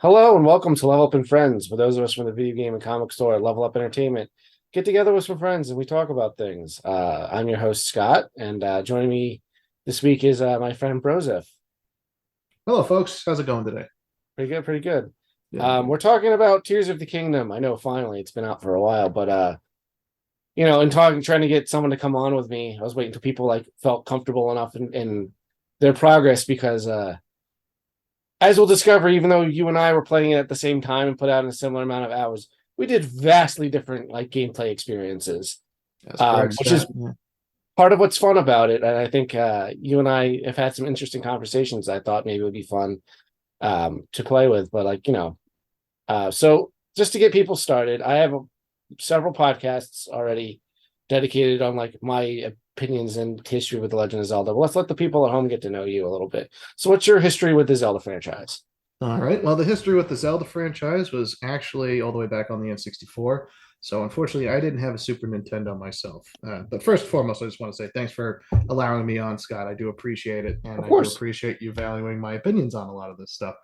Hello and welcome to Level Up and Friends. For those of us from the video game and comic store, Level Up Entertainment, get together with some friends and we talk about things. I'm your host Scott, and joining me this week is my friend Brozef. Hello, folks. How's it going today? Pretty good, pretty good. Yeah. We're talking about Tears of the Kingdom. I know finally it's been out for a while, but in talking, trying to get someone to come on with me, I was waiting until people like felt comfortable enough in their progress because as we'll discover, even though you and I were playing it at the same time and put out in a similar amount of hours, we did vastly different like gameplay experiences, That's correct, which is Scott. Yeah. part of what's fun about it. And I think you and I have had some interesting conversations. I thought maybe it would be fun to play with, but so just to get people started, I have several podcasts already dedicated on like my opinions and history with the Legend of Zelda. But let's let the people at home get to know you a little bit. So, what's your history with the Zelda franchise? All right. Well, the history with the Zelda franchise was actually all the way back on the N64. So, unfortunately, I didn't have a Super Nintendo myself. But first and foremost, I just want to say thanks for allowing me on, Scott. I do appreciate it. And Of I do course. appreciate you valuing my opinions on a lot of this stuff,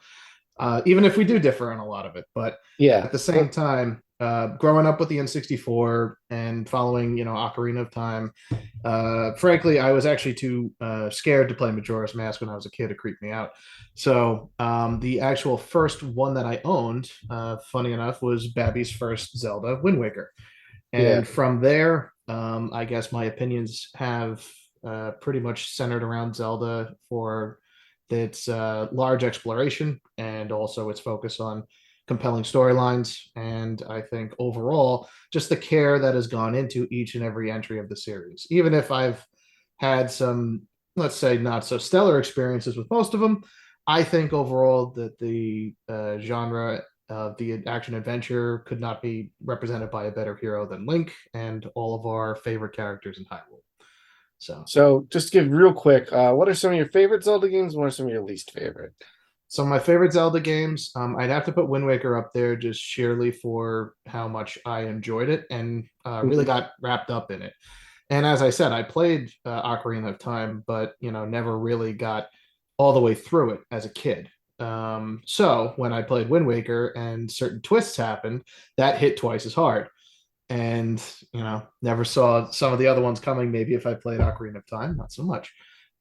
even if we do differ on a lot of it. But Yeah. at the same time, growing up with the N64 and following, Ocarina of Time, frankly, I was actually too scared to play Majora's Mask when I was a kid. It creeped me out. So the actual first one that I owned, funny enough, was Babby's first Zelda, Wind Waker. Yeah. And from there, I guess my opinions have pretty much centered around Zelda for its large exploration and also its focus on compelling storylines. And I think overall, just the care that has gone into each and every entry of the series. Even if I've had some, let's say, not so stellar experiences with most of them, I think overall that the genre of the action adventure could not be represented by a better hero than Link and all of our favorite characters in Hyrule. So So, just to give real quick, what are some of your favorite Zelda games and what are some of your least favorite? Some of my favorite Zelda games, I'd have to put Wind Waker up there just sheerly for how much I enjoyed it and really Mhm. got wrapped up in it. And as I said, I played Ocarina of Time, but never really got all the way through it as a kid. So when I played Wind Waker and certain twists happened, that hit twice as hard. And never saw some of the other ones coming. Maybe if I played Ocarina of Time, not so much.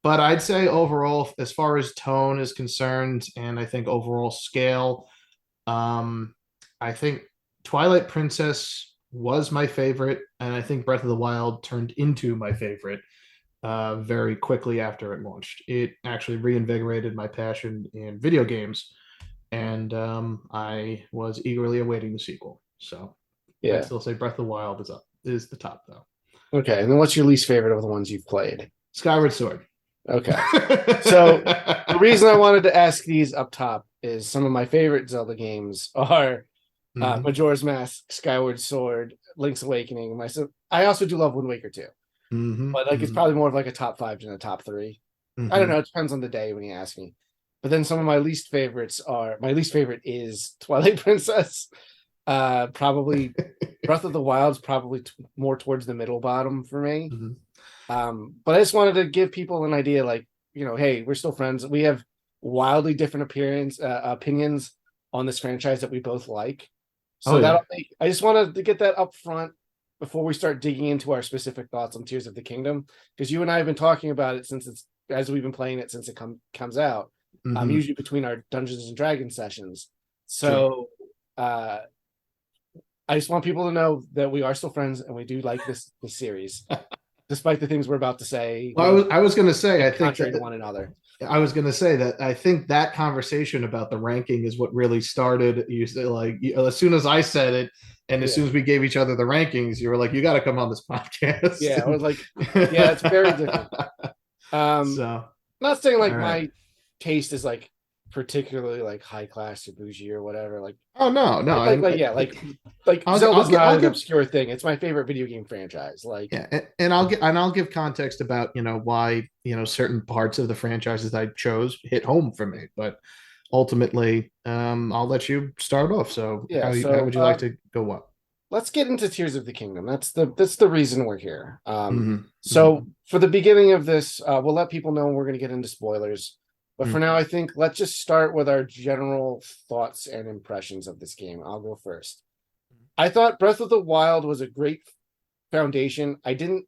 But I'd say overall, as far as tone is concerned, and I think overall scale, um, I think Twilight Princess was my favorite, and I think Breath of the Wild turned into my favorite very quickly after it launched. It actually reinvigorated my passion in video games, and I was eagerly awaiting the sequel. So I'd Yeah. still say Breath of the Wild is the top though. Okay. And then what's your least favorite of the ones you've played? Skyward Sword. Okay. So, the reason I wanted to ask these up top is some of my favorite Zelda games are Hmm. Majora's Mask, Skyward Sword, Link's Awakening. I also do love Wind Waker too, Hmm. but like it's Hmm. probably more of like a top five than a top three. I don't Hmm. know. It depends on the day when you ask me. But then some of my least favorite is Twilight Princess. Probably Breath of the Wild's probably more towards the middle bottom for me. Hmm. But I just wanted to give people an idea, like, hey, we're still friends. We have wildly different opinions on this franchise that we both like. Oh So yeah. I just wanted to get that up front before we start digging into our specific thoughts on Tears of the Kingdom, because you and I have been talking about it since it's as we've been playing it since it comes out. Hmm. Usually between our Dungeons and Dragons sessions. Sure. So uh, I just want people to know that we are still friends and we do like this series, despite the things we're about to say. Well, I was going to say, I think Contrary that to one another. I was going to say that I think that conversation about the ranking is what really started. You said like as soon as I said it, and as Yeah. soon as we gave each other the rankings, you were like, "You got to come on this podcast." Yeah. I was like, yeah, it's very different. Um, So, not saying all like right. my taste is like particularly like high class or bougie or whatever. Oh no, no, Like I'll Zelda's get not I'll an give obscure thing. It's my favorite video game franchise. Like, yeah, and I'll give context about why certain parts of the franchises I chose hit home for me, but ultimately, I'll let you start off. So yeah. how So would you like to go? What? let's get into Tears of the Kingdom. That's the reason we're here. Hmm. Hmm. So for the beginning of this, we'll let people know we're going to get into spoilers. But for Mhm. now, I think let's just start with our general thoughts and impressions of this game. I'll go first. I thought Breath of the Wild was a great foundation. I think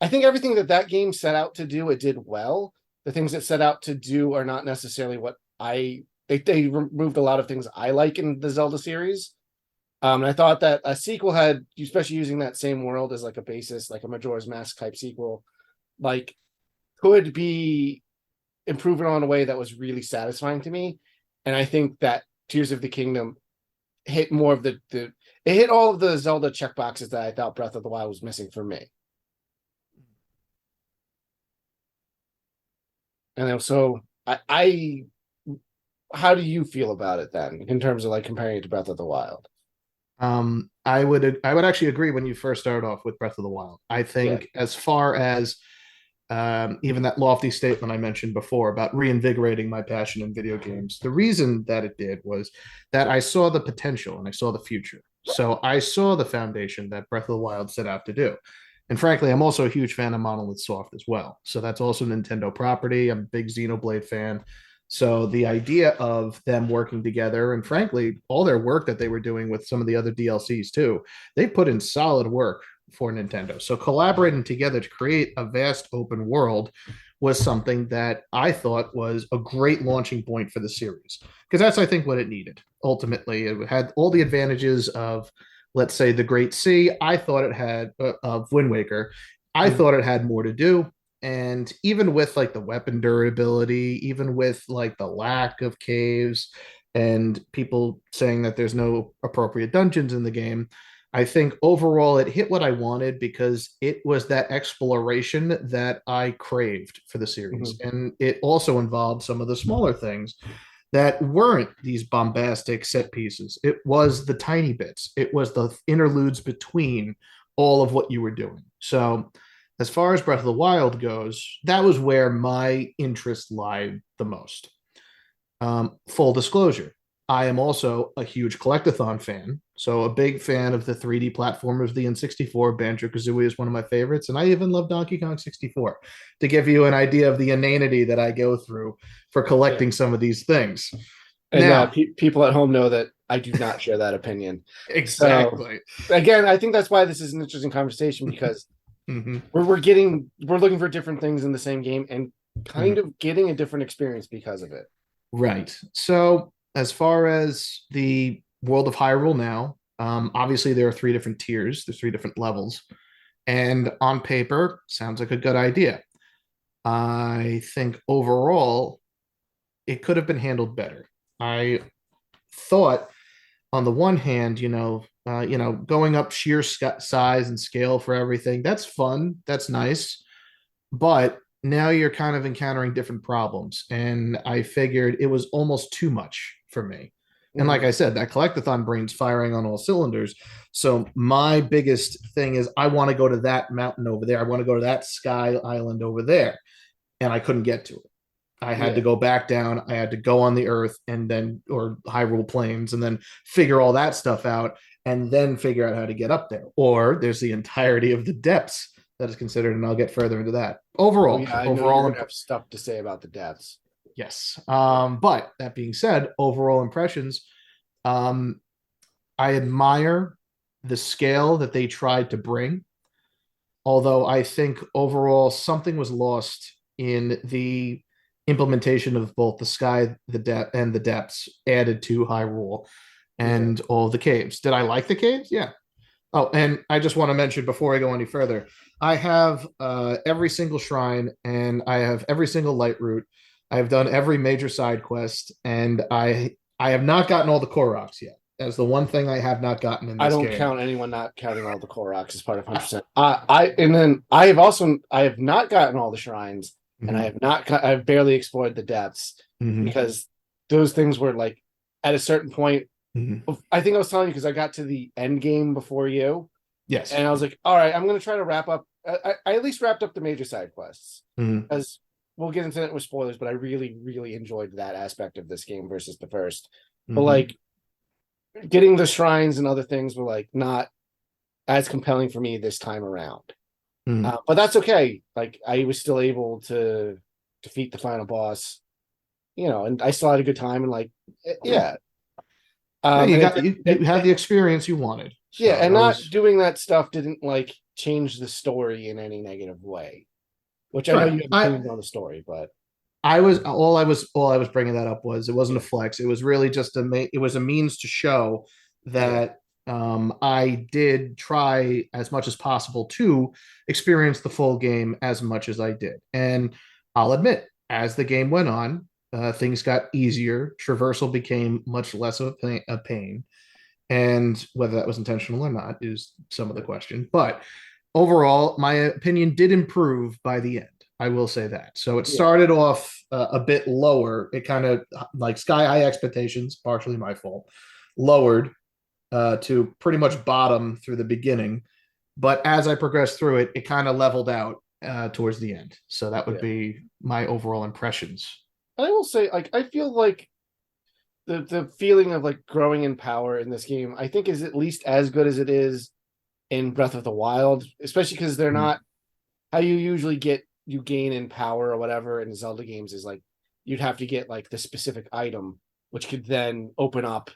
everything that game set out to do, it did well. The things it set out to do are not necessarily what they removed a lot of things I like in the Zelda series. And I thought that a sequel had, especially using that same world as like a basis, like a Majora's Mask type sequel, like could be improved on in a way that was really satisfying to me. And I think that Tears of the Kingdom hit more of it hit all of the Zelda checkboxes that I thought Breath of the Wild was missing for me. And so I how do you feel about it then in terms of like comparing it to Breath of the Wild? I would actually agree when you first started off with Breath of the Wild. I Yeah. think as far as even that lofty statement I mentioned before about reinvigorating my passion in video games, the reason that it did was that I saw the potential and I saw the future. So I saw the foundation that Breath of the Wild set out to do. And frankly, I'm also a huge fan of Monolith Soft as well. So that's also Nintendo property. I'm a big Xenoblade fan. So the idea of them working together, and frankly, all their work that they were doing with some of the other DLCs too, they put in solid work for Nintendo. So collaborating together to create a vast open world was something that I thought was a great launching point for the series, because that's, I think, what it needed. Ultimately, it had all the advantages of, let's say, the Great Sea. I thought it had of Wind Waker. I Mhm. thought it had more to do. And even with like the weapon durability, even with like the lack of caves and people saying that there's no appropriate dungeons in the game, I think overall it hit what I wanted because it was that exploration that I craved for the series. Mhm. And it also involved some of the smaller things that weren't these bombastic set pieces. It was the tiny bits, it was the interludes between all of what you were doing. So, as far as Breath of the Wild goes, that was where my interest lied the most. Full disclosure, I am also a huge collectathon fan. So, a big fan of the 3D platformers, the N64. Banjo Kazooie is one of my favorites. And I even love Donkey Kong 64 to give you an idea of the inanity that I go through for Yeah. collecting some of these things. And Now, people at home know that I do not share that opinion. So exactly. again, I think that's why this is an interesting conversation because Mm-hmm. we're looking for different things in the same game and kind Mm-hmm. of getting a different experience because of it. Right. So, as far as the world of Hyrule now, obviously there are three different tiers, there's three different levels. And on paper, sounds like a good idea. I think overall, it could have been handled better. I thought, on the one hand, going up sheer size and scale for everything, that's fun, that's nice, but now you're kind of encountering different problems, and I figured it was almost too much for me. And like Mhm. I said, that collectathon brain's firing on all cylinders. So my biggest thing is I want to go to that mountain over there. I want to go to that sky island over there. And I couldn't get to it. I had to Yeah. go back down. I had to go on the Earth and then, or Hyrule Plains, and then figure all that stuff out, and then figure out how to get up there. Or there's the entirety of the depths that is considered, and I'll get further into that. Oh Overall, yeah, I know you're overall, gonna have stuff to say about the deaths. yes. But that being said, overall impressions, um, I admire the scale that they tried to bring. Although I think overall something was lost in the implementation of both the sky, the depth, and the depths added to Hyrule Yeah. and all the caves. Did I like the caves? Yeah. Oh, and I just want to mention before I go any further, I have every single shrine and I have every single light route. I've done every major side quest, and I have not gotten all the Koroks yet. That's the one thing I have not gotten in I this don't game. count anyone not counting all the Koroks as part of 100%. And then I have not gotten all the shrines, and Mhm. I've barely explored the depths Mhm. because those things were like at a certain point. Mhm. I think I was telling you because I got to the end game before you, Yes. and I was like, all right, I'm going to try to wrap up. I at least wrapped up the major side quests Mhm. as we'll get into it with spoilers, but I really, really enjoyed that aspect of this game versus the first. But Mhm. like getting the shrines and other things were like not as compelling for me this time around. Mhm. But that's okay. Like I was still able to defeat the final boss and I still had a good time and like, yeah. Yeah, you And got you had the experience you wanted. yeah, So and that not was doing that stuff didn't like change the story in any negative way. Which I know right. you have opinions on the story, but All I was bringing that up was it wasn't a yeah, flex. It was really just it was a means to show yeah, that I did try as much as possible to experience the full game as much as I did. And I'll admit, as the game went on, things got easier. Traversal became much less of a pain. And whether that was intentional or not is some of the question. But overall, my opinion did improve by the end. I will say that. So it yeah, started off a bit lower. It kind of like sky high expectations, partially my fault, lowered to pretty much bottom through the beginning. But as I progressed through it, it kind of leveled out towards the end. So that would yeah. be my overall impressions. I will say, like, I feel like the feeling of like growing in power in this game, I think, is at least as good as it is in Breath of the Wild, especially because they're Mm-hmm. not how you usually get you gain in power or whatever in Zelda games is like you'd have to get like the specific item, which could then open up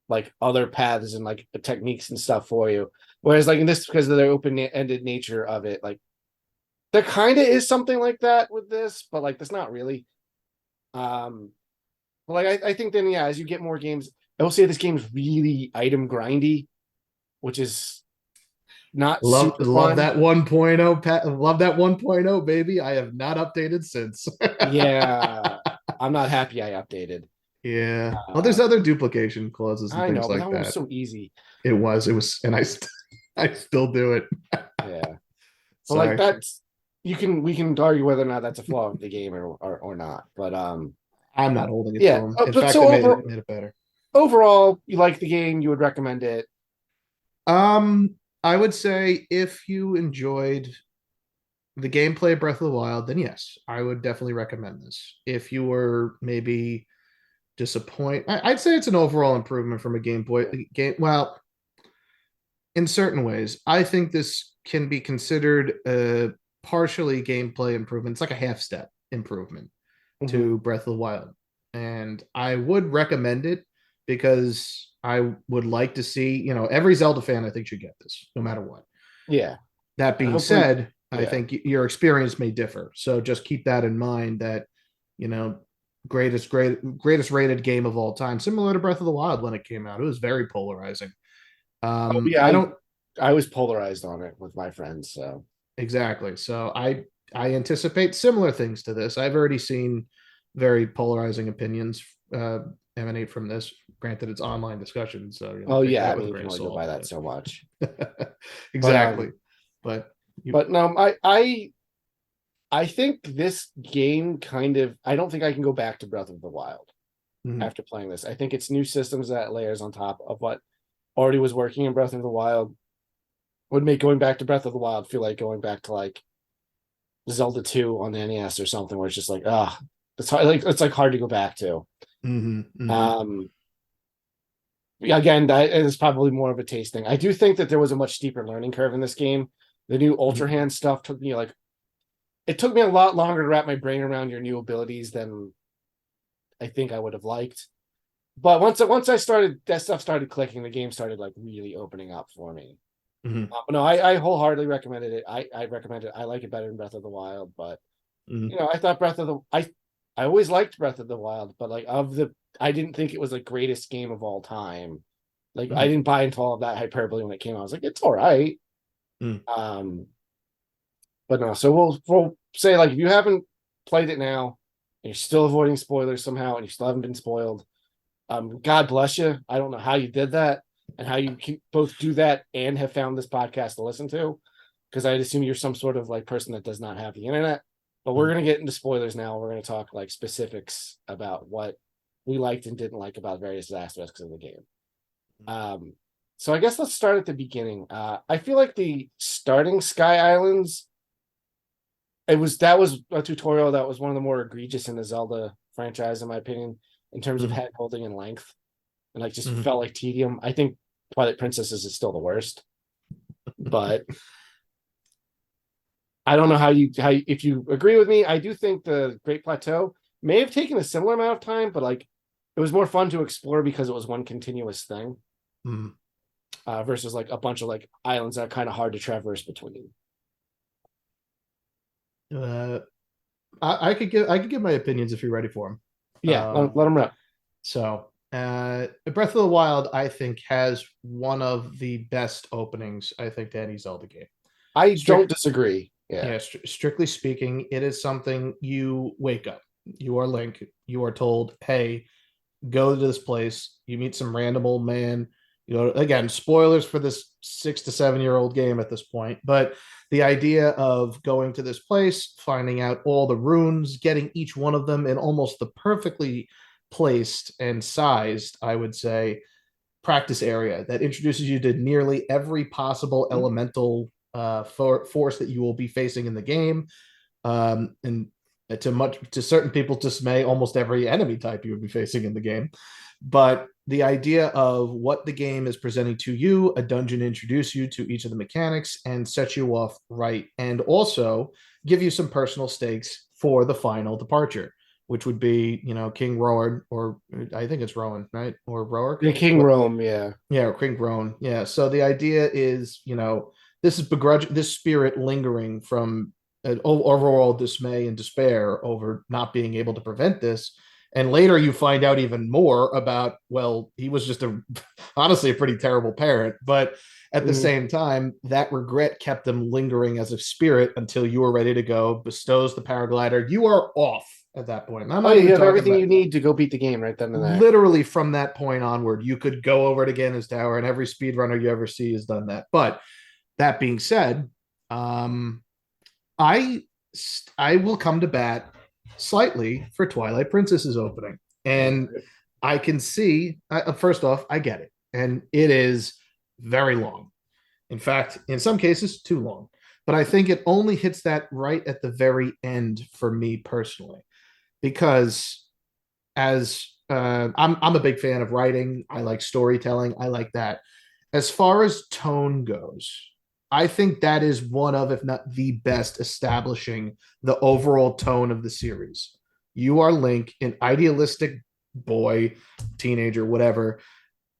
like other paths and like techniques and stuff for you. Whereas like in this, because of the open-ended nature of it, like there kind of is something like that with this, but like that's not really. Um, but like I think then yeah, as you get more games, I will say this game's really item grindy, which is not super Love fun. that 1.0 love that 1.0 baby. I have not updated since. Yeah, I'm not happy I updated. Yeah. Well, Uh, there's other duplication clauses and I things know, but that like one was that. so easy. And I still do it. Yeah, but like Sorry. that's we can argue whether or not that's a flaw of the game or not. But I'm not holding it to yeah. them. In But fact, so made it better. overall, you like the game, you would recommend it. I would say if you enjoyed the gameplay of Breath of the Wild, then yes, I would definitely recommend this. If you were maybe disappointed, I'd say it's an overall improvement from a Game Boy game. Well, in certain ways, I think this can be considered a partially gameplay improvement. It's like a half step improvement Mhm. to Breath of the Wild. And I would recommend it because I would like to see, every Zelda fan I think should get this, no matter what. Yeah, That and being hopefully, said, I yeah, think your experience may differ. So just keep that in mind that, you know, greatest rated game of all time, similar to Breath of the Wild when it came out. It was very polarizing. oh yeah, I don't I was polarized on it with my friends, so exactly. So I anticipate similar things to this. I've already seen very polarizing opinions emanate from this. Granted, it's online discussion, so oh take yeah, I that with mean a you can grain of only go by salt. that so much. But Exactly. But you, no, I think this game kind of I don't think I can go back to Breath of the Wild mhm, after playing this. I think it's new systems that layers on top of what already was working in Breath of the Wild would make going back to Breath of the Wild feel like going back to like Zelda 2 on the NES or something where it's just like, ah, it's hard, like it's like hard to go back to. mhm, mhm, Um Again, that is probably more of a taste thing. I do think that there was a much steeper learning curve in this game. The new Ultra mhm, Hand stuff took me like it took me a lot longer to wrap my brain around your new abilities than I think I would have liked. But once I started that stuff started clicking, the game started like really opening up for me. mhm, But no, I wholeheartedly recommended it. I recommend it. I like it better than Breath of the Wild, but mhm, I thought I always liked Breath of the Wild, but like of the I didn't think it was the greatest game of all time. Like I mhm, didn't buy into all of that hyperbole when it came out. I was like, it's all right. mhm. Um, but no, so we'll say like if you haven't played it now and you're still avoiding spoilers somehow and you still haven't been spoiled, God bless you. I don't know how you did that and how you can both do that and have found this podcast to listen to, because I'd assume you're some sort of like person that does not have the internet. But we're gonna get into spoilers now. We're gonna talk like specifics about what we liked and didn't like about various aspects of the game. Um, so I guess let's start at the beginning. I feel like the starting Sky Islands, that was a tutorial that was one of the more egregious in the Zelda franchise, in my opinion, in terms of Mhm. hand holding and length, and like just Mhm. felt like tedium. I think Twilight Princesses is still the worst, but I don't know how if you agree with me. I do think the Great Plateau may have taken a similar amount of time, but like it was more fun to explore because it was one continuous thing Mm. versus like a bunch of like islands that are kind of hard to traverse between. Uh, I could give my opinions if you're ready for them. Yeah, let them rip. Breath of the Wild, I think, has one of the best openings, I think, to any Zelda game. I don't Strict, disagree. Yeah. yeah, strictly speaking, it is something you wake up. You are Link. You are told, "Hey, go to this place." You meet some random old man. You know, again, spoilers for this 6 to 7 year old game at this point, but the idea of going to this place, finding out all the runes, getting each one of them in almost the perfectly placed and sized, I would say, practice area that introduces you to nearly every possible elemental force that you will be facing in the game, and to certain people's dismay, almost every enemy type you would be facing in the game. But the idea of what the game is presenting to you, a dungeon introduce you to each of the mechanics and set you off right, and also give you some personal stakes for the final departure, which would be, King Rowan, or I think it's Rowan, right? Or Roark. The King What? Rome, yeah. Yeah, King Rowan. Yeah. So the idea is, this is this spirit lingering from an overall dismay and despair over not being able to prevent this. And later you find out even more about, well, he was just honestly a pretty terrible parent. But at the Mhm. same time, that regret kept him lingering as a spirit until you were ready to go, bestows the paraglider. You are off at that point. And I'm Oh not yeah, you even have talking everything about you need to go beat the game right then and there. literally from that point onward. You could go over it again as tower, and every speedrunner you ever see has done that. But that being said, um, I I will come to bat slightly for Twilight Princess's opening, and I can see. First off, I get it, and it is very long. In fact, in some cases, too long. But I think it only hits that right at the very end for me personally, because as I'm a big fan of writing. I like storytelling. I like that. As far as tone goes, I think that is one of, if not the best, establishing the overall tone of the series. You are Link, an idealistic boy, teenager, whatever,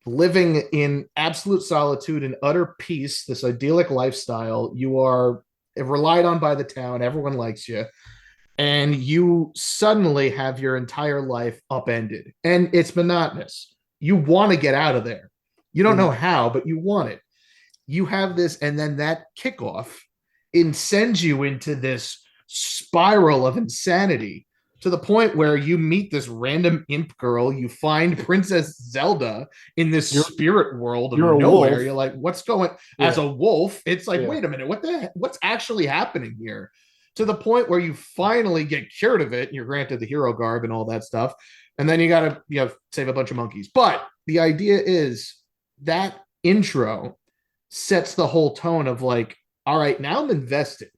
living in absolute solitude and utter peace, this idyllic lifestyle. You are relied on by the town. Everyone likes you, and you suddenly have your entire life upended, and it's monotonous. You want to get out of there. You don't know Mhm. how, but you want it. You have this, and then that kickoff sends you into this spiral of insanity, to the point where you meet this random imp girl. You find Princess Zelda in this You're spirit world of you're a nowhere. wolf. You're like, what's going, as Yeah, a wolf? It's like, yeah. wait a minute, what's actually happening here? To the point where you finally get cured of it, and you're granted the hero garb and all that stuff. And then you gotta, save a bunch of monkeys. But the idea is that intro sets the whole tone of like, all right, now I'm invested.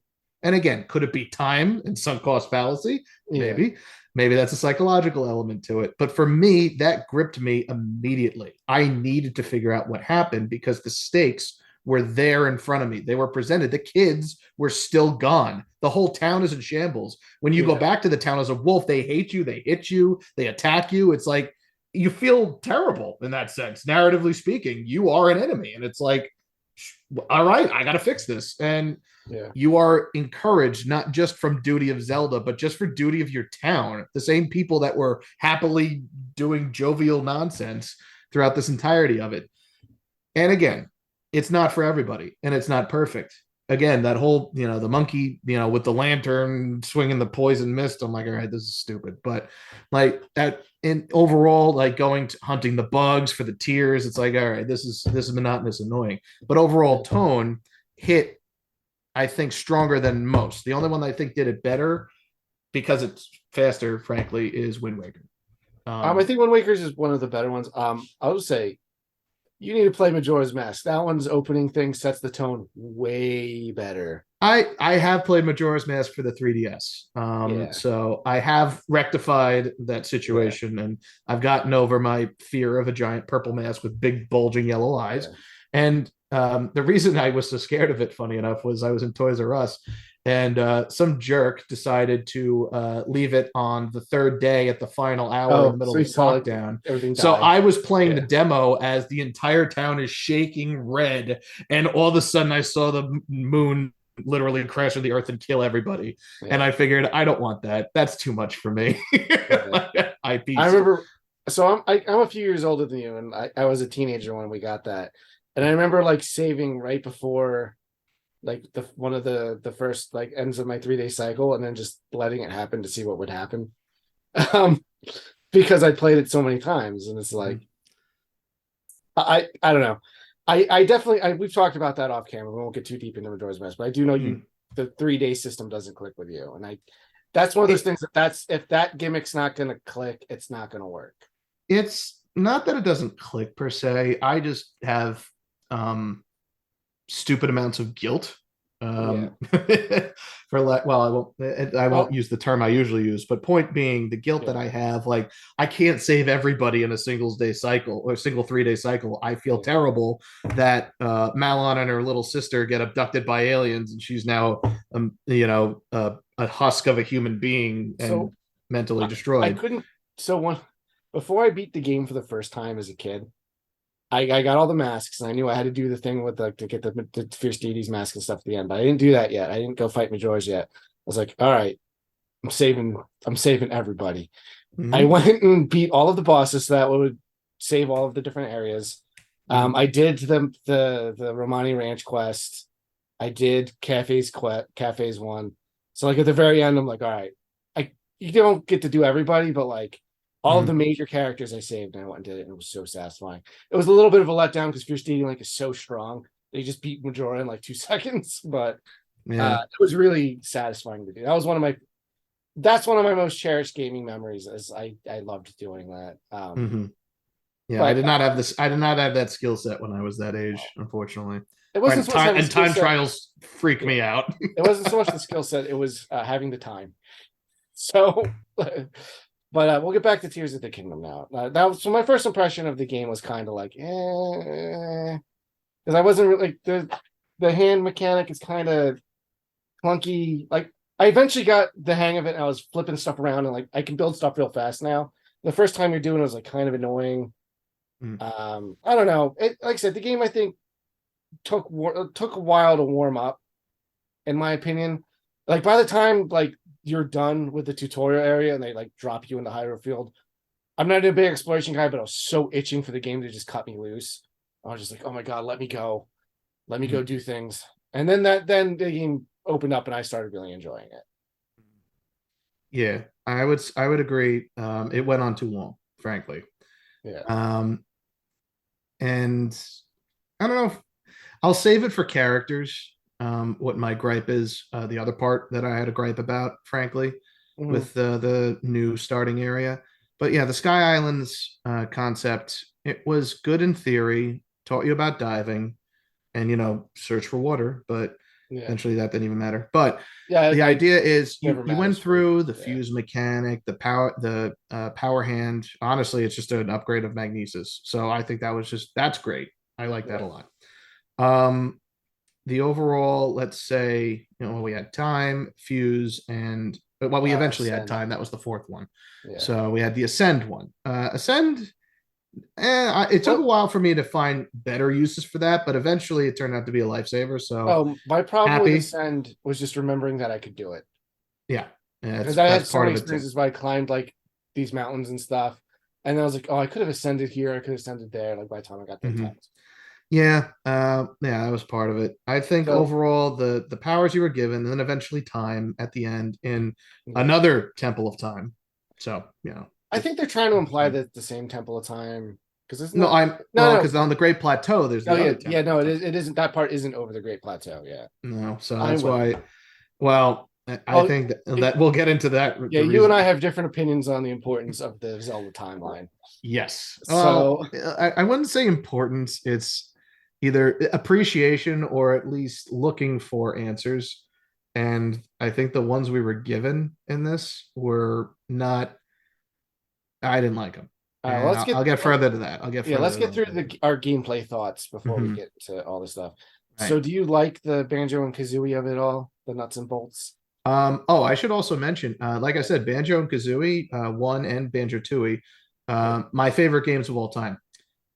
And again, could it be time and sunk cost fallacy? Yeah. Maybe. Maybe that's a psychological element to it. But for me, that gripped me immediately. I needed to figure out what happened because the stakes were there in front of me. They were presented. The kids were still gone. The whole town is in shambles. When you go Yeah. back to the town as a wolf, they hate you, they hit you, they attack you. It's like you feel terrible in that sense. Narratively speaking, you are an enemy. And it's like, all right, I got to fix this. And Yeah. you are encouraged, not just from duty of Zelda, but just for duty of your town. The same people that were happily doing jovial nonsense throughout this entirety of it. And again, it's not for everybody, and it's not perfect. Again, that whole, the monkey, with the lantern swinging the poison mist. I'm like, all right, this is stupid. But like that, in overall, like going to hunting the bugs for the tears, it's like, all right, this is monotonous, annoying. But overall tone hit, I think, stronger than most. The only one that I think did it better because it's faster, frankly, is Wind Waker. I think Wind Waker's is one of the better ones. I would say you need to play Majora's Mask. That one's opening thing sets the tone way better. I have played Majora's Mask for the 3DS, Yeah. so I have rectified that Yeah. situation, and I've gotten over my fear of a giant purple mask with big bulging yellow eyes. Yeah. And the reason I was so scared of it, funny enough, was I was in Toys R Us, and some jerk decided to leave it on the third day at the final hour in the Oh, middle so of you the saw like lockdown. everything So died. I was playing the Yeah. demo as the entire town is shaking red, and all of a sudden I saw the moon literally crash on the earth and kill everybody. And Yeah. I figured I don't want that. That's too much for me. Yeah. I I pieced. remember, so I'm a few years older than you, and I was a teenager when we got that. And I remember like saving right before like the one of the first like ends of my 3 day cycle, and then just letting it happen to see what would happen. Um, because I played it so many times, and it's like I don't know. I definitely we've talked about that off camera. We won't get too deep into Majora's Mask, but I do know you Mm. the 3 day system doesn't click with you, and I that's one of those It, things that's if that gimmick's not going to click, it's not going to work. it's not that it doesn't click per se. I just have um stupid amounts of guilt. Yeah. For like, well, I won't Well, use the term I usually use, but point being, the guilt that yeah, I have, like I can't save everybody in a single day cycle or a single 3 day cycle. I feel yeah. terrible that Malon and her little sister get abducted by aliens, and she's now, a husk of a human being and So mentally I destroyed. couldn't. So when before I beat the game for the first time as a kid, I got all the masks and I knew I had to do the thing with like to get the Fierce Deities mask and stuff at the end, but I didn't do that yet. I didn't go fight Majora's yet. I was like, all right, I'm saving everybody. I Mm-hmm. went and beat all of the bosses so that would save all of the different areas. Mm-hmm. I did the Romani Ranch quest. I did Cafes one. So like at the very end, I'm like, all right, I you don't get to do everybody, but like all of the Mm-hmm. major characters I saved, and I went and did it, and it was so satisfying. It was a little bit of a letdown because Fierce Deity Link is so strong. They just beat Majora in like 2 seconds, but Yeah. it was really satisfying to do. That's one of my most cherished gaming memories. As I loved doing that. Mm-hmm. Yeah, I But did not have this. I did not have that skill set when I was that age, unfortunately. it wasn't And so much time having and skill time set. trials freak Yeah, me out. it wasn't so much the skill set. It was having the time. So, but we'll get back to Tears of the Kingdom now. That was so my first impression of the game was kind of like, because I wasn't really like the hand mechanic is kind of clunky. Like I eventually got the hang of it, and I was flipping stuff around, and like I can build stuff real fast now. The first time you're doing it was like kind of annoying. Mm. I don't know. Like I said, the game I think took a while to warm up, in my opinion. Like by the time like you're done with the tutorial area and they like drop you into Hyrule Field, I'm not a big exploration guy, but I was so itching for the game to just cut me loose. I was just like, oh my god, let me go Mm. do things. And then the game opened up and I started really enjoying it. Yeah, I would agree. It went on too long, frankly. Yeah. Um, and I don't know. I'll save it for characters. What my gripe is, the other part that I had a gripe about, frankly, Mhm. with the new starting area. But yeah, the Sky Islands concept, it was good in theory, taught you about diving and, search for water, but Yeah. eventually that didn't even matter. But Yeah, the I idea is you never you matters went for me. through the Yeah. fuse mechanic, the power hand. Honestly, it's just an upgrade of Magnesis. So I think that's great. I like that Yeah. a lot. Um, the overall, let's say, we had time, fuse, and well, we eventually had Ascend. time. That was the fourth one. Yeah. So we had the ascend one. Ascend, it took a Well, while for me to find better uses for that, but eventually it turned out to be a lifesaver. So oh, my problem with happy. Ascend was just remembering that I could do it. Yeah, yeah, Because that's I that's had so part many of it too. experiences where I climbed like these mountains and stuff. And I was like, oh, I could have ascended here, I could have ascended there, like by the time I got there Hmm. times. Yeah, that was part of it. I think So overall the powers you were given, and then eventually time at the end in yeah. another Temple of Time. So I just think they're trying to imply interesting. that the same temple of time. Because it's No, not I'm no well, no. because on the Great Plateau, there's Oh the yeah, other yeah, Temple no, of Time. it isn't that part isn't over the Great Plateau, yeah. No, so I'm that's with why. you. Well, I Oh think it, that we'll get into that. yeah, The you and reason, I have different opinions on the importance of the Zelda timeline. yes. Well, So I wouldn't say importance. It's either appreciation or at least looking for answers. And I think the ones we were given in this were not. I didn't like them, well, and I'll get further to that. I'll get yeah, further let's to get those through later. our gameplay thoughts before we Hmm. get to all this stuff. Right. So do you like the Banjo and Kazooie of it all? The nuts and bolts? Oh, I should also mention, like I said, Banjo and Kazooie, one and Banjo Tooie, Yeah. my favorite games of all time.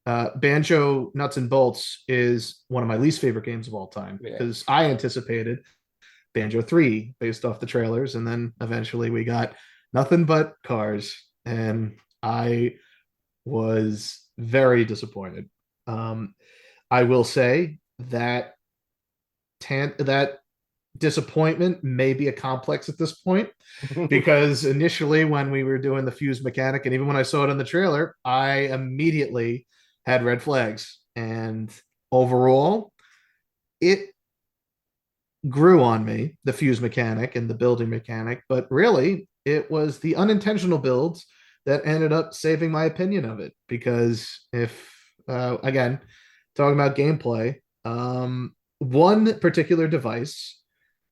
Banjo Nuts and Bolts is one of my least favorite games of all time Yeah. because I anticipated Banjo 3 based off the trailers, and then eventually we got nothing but cars, and I was very disappointed. I will say that that disappointment may be a complex at this point because initially when we were doing the fuse mechanic and even when I saw it in the trailer, I immediately had red flags. And overall, it grew on me, the fuse mechanic and the building mechanic, but really it was the unintentional builds that ended up saving my opinion of it. Because if again, talking about gameplay, one particular device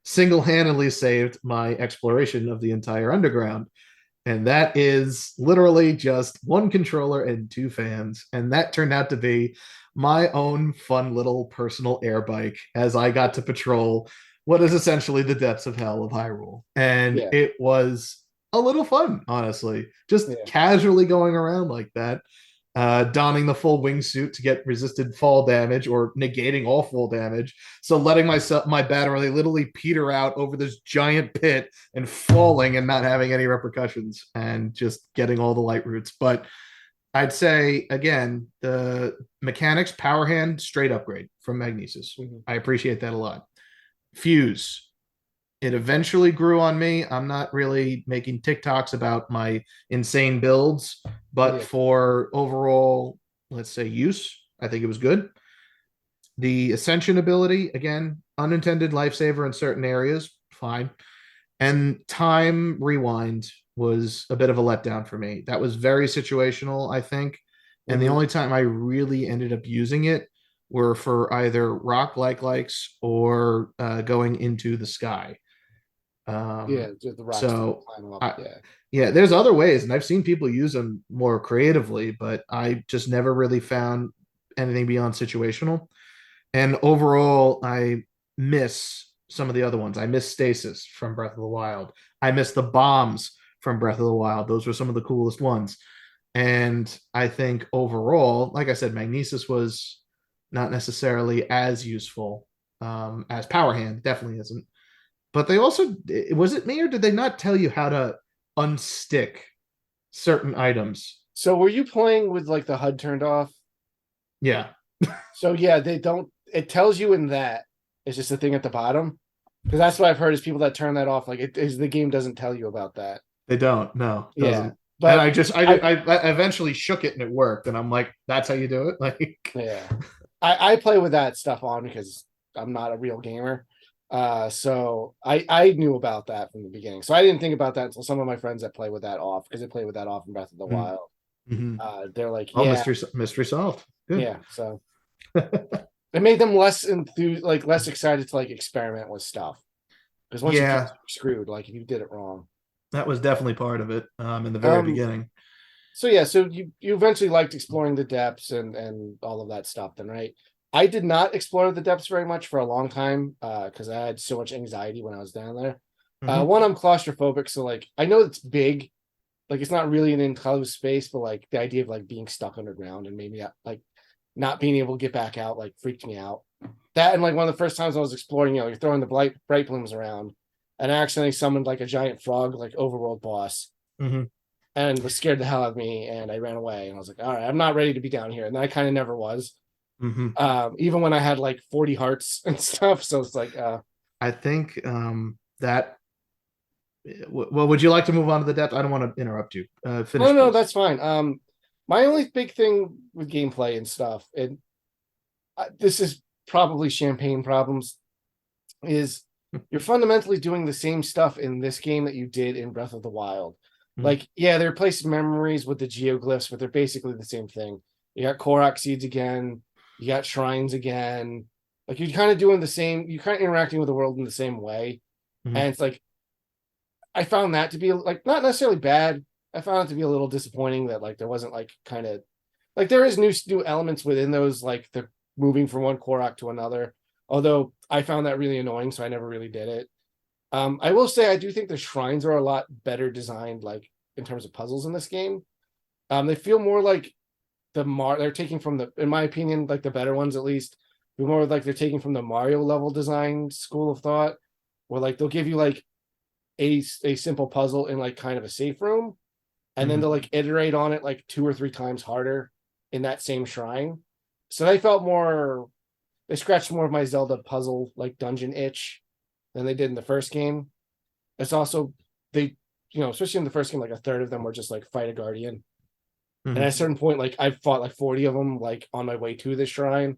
single-handedly saved my exploration of the entire underground, and that is literally just one controller and two fans. And that turned out to be my own fun little personal air bike as I got to patrol what is essentially the depths of hell of Hyrule. And Yeah. it was a little fun, honestly, just Yeah. casually going around like that, donning the full wingsuit to get resisted fall damage or negating all fall damage. So letting my battery literally peter out over this giant pit and falling and not having any repercussions and just getting all the light roots. But I'd say again, the mechanics, power hand, straight upgrade from Magnesis. Mhm. I appreciate that a lot. Fuse, it eventually grew on me. I'm not really making TikToks about my insane builds, but Yeah. for overall, let's say, use, I think it was good. The Ascension ability, again, unintended lifesaver in certain areas, fine. And time rewind was a bit of a letdown for me. That was very situational, I think. And the Mhm. only time I really ended up using it were for either rock likes or going into the sky. Yeah. Just the rocks to So climb up. I, Yeah. yeah, there's other ways, and I've seen people use them more creatively, but I just never really found anything beyond situational. And overall, I miss some of the other ones. I miss Stasis from Breath of the Wild. I miss the bombs from Breath of the Wild. Those were some of the coolest ones. And I think overall, like I said, Magnesis was not necessarily as useful as Power Hand. Definitely isn't. But they also, was it me or did they not tell you how to unstick certain items? So were you playing with like the HUD turned off? Yeah, So yeah, they don't. It tells you in that. It's just a thing at the bottom. Because that's what I've heard is people that turn that off. Like it is the game doesn't tell you about that. they don't. No, it Yeah, doesn't. And but I, I I eventually shook it and it worked. And I'm like, that's how you do it. Like, yeah, I play with that stuff on because I'm not a real gamer. So I knew about that from the beginning. So I didn't think about that until some of my friends that play with that off because they play with that off in Breath of the Wild. mm-hmm. They're like, Oh, yeah, mystery solved. Good. yeah. So it made them less enthused, like less excited to like experiment with stuff. Because once you do, Yeah, you're screwed. Like if you did it wrong. that was definitely part of it in the very Um. beginning. So yeah. So you eventually liked exploring the depths and all of that stuff. Then right. I did not explore the depths very much for a long time because I had so much anxiety when I was down there. Mm-hmm. One, I'm claustrophobic, so like I know it's big, like it's not really an enclosed space, but like the idea of like being stuck underground and maybe like not being able to get back out like freaked me out. That and like one of the first times I was exploring, you're throwing the bright blooms around, and I accidentally summoned like a giant frog, like overworld boss, Mm-hmm. and was scared the hell out of me, and I ran away, and I was like, all right, I'm not ready to be down here, and then I kind of never was. Mm-hmm. Even when I had like 40 hearts and stuff, so it's like, I think that. Well, would you like to move on to the depth? I don't want to interrupt you. no, Finish, no, please. that's fine. My only big thing with gameplay and stuff, and this is probably champagne problems, is you're fundamentally doing the same stuff in this game that you did in Breath of the Wild. Mm-hmm. Like, yeah, they're replacing memories with the geoglyphs, but they're basically the same thing. You got Korok seeds again, you got shrines again. Like you're kind of doing the same, you're kind of interacting with the world in the same way. Mm-hmm. And it's like I found that to be like not necessarily bad. I found it to be a little disappointing that like there wasn't like kind of like there is new elements within those like the moving from one Korok to another. Although I found that really annoying, so I never really did it. I will say I do think the shrines are a lot better designed, like in terms of puzzles in this game. They feel more like they're taking from the, in my opinion, like the better ones at least, feel more like they're taking from the Mario level design school of thought, where like they'll give you like a simple puzzle in like kind of a safe room, and then Mhm. they'll like iterate on it like 2 or 3 times harder in that same shrine. So they felt more, they scratched more of my Zelda puzzle like dungeon itch than they did in the first game. It's also they, especially in the first game, like a third of them were just like fight a guardian. And at Mhm. a certain point, like I fought like 40 of them like on my way to this shrine.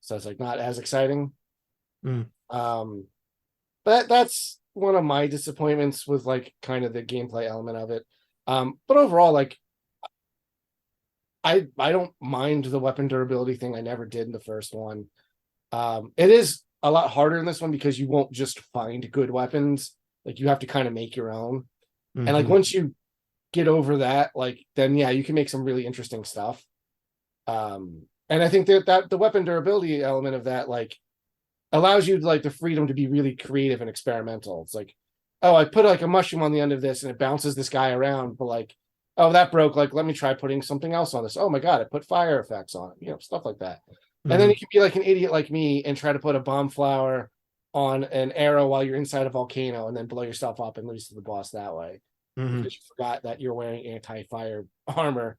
So it's like not as exciting. Mhm. Um, but that's one of my disappointments with like kind of the gameplay element of it. But overall, like I don't mind the weapon durability thing. I never did in the first one. It is a lot harder in this one because you won't just find good weapons. Like you have to kind of make your own. And like Mhm. once you get over that, like then yeah, you can make some really interesting stuff. And I think that the weapon durability element of that like allows you like the freedom to be really creative and experimental. It's like, oh, I put like a mushroom on the end of this and it bounces this guy around, but like, oh, that broke. Like, let me try putting something else on this. Oh my god, I put fire effects on it, stuff like that. And then you Mhm. can be like an idiot like me and try to put a bomb flower on an arrow while you're inside a volcano and then blow yourself up and lose to the boss that way Mhm. because you forgot that you're wearing anti-fire armor.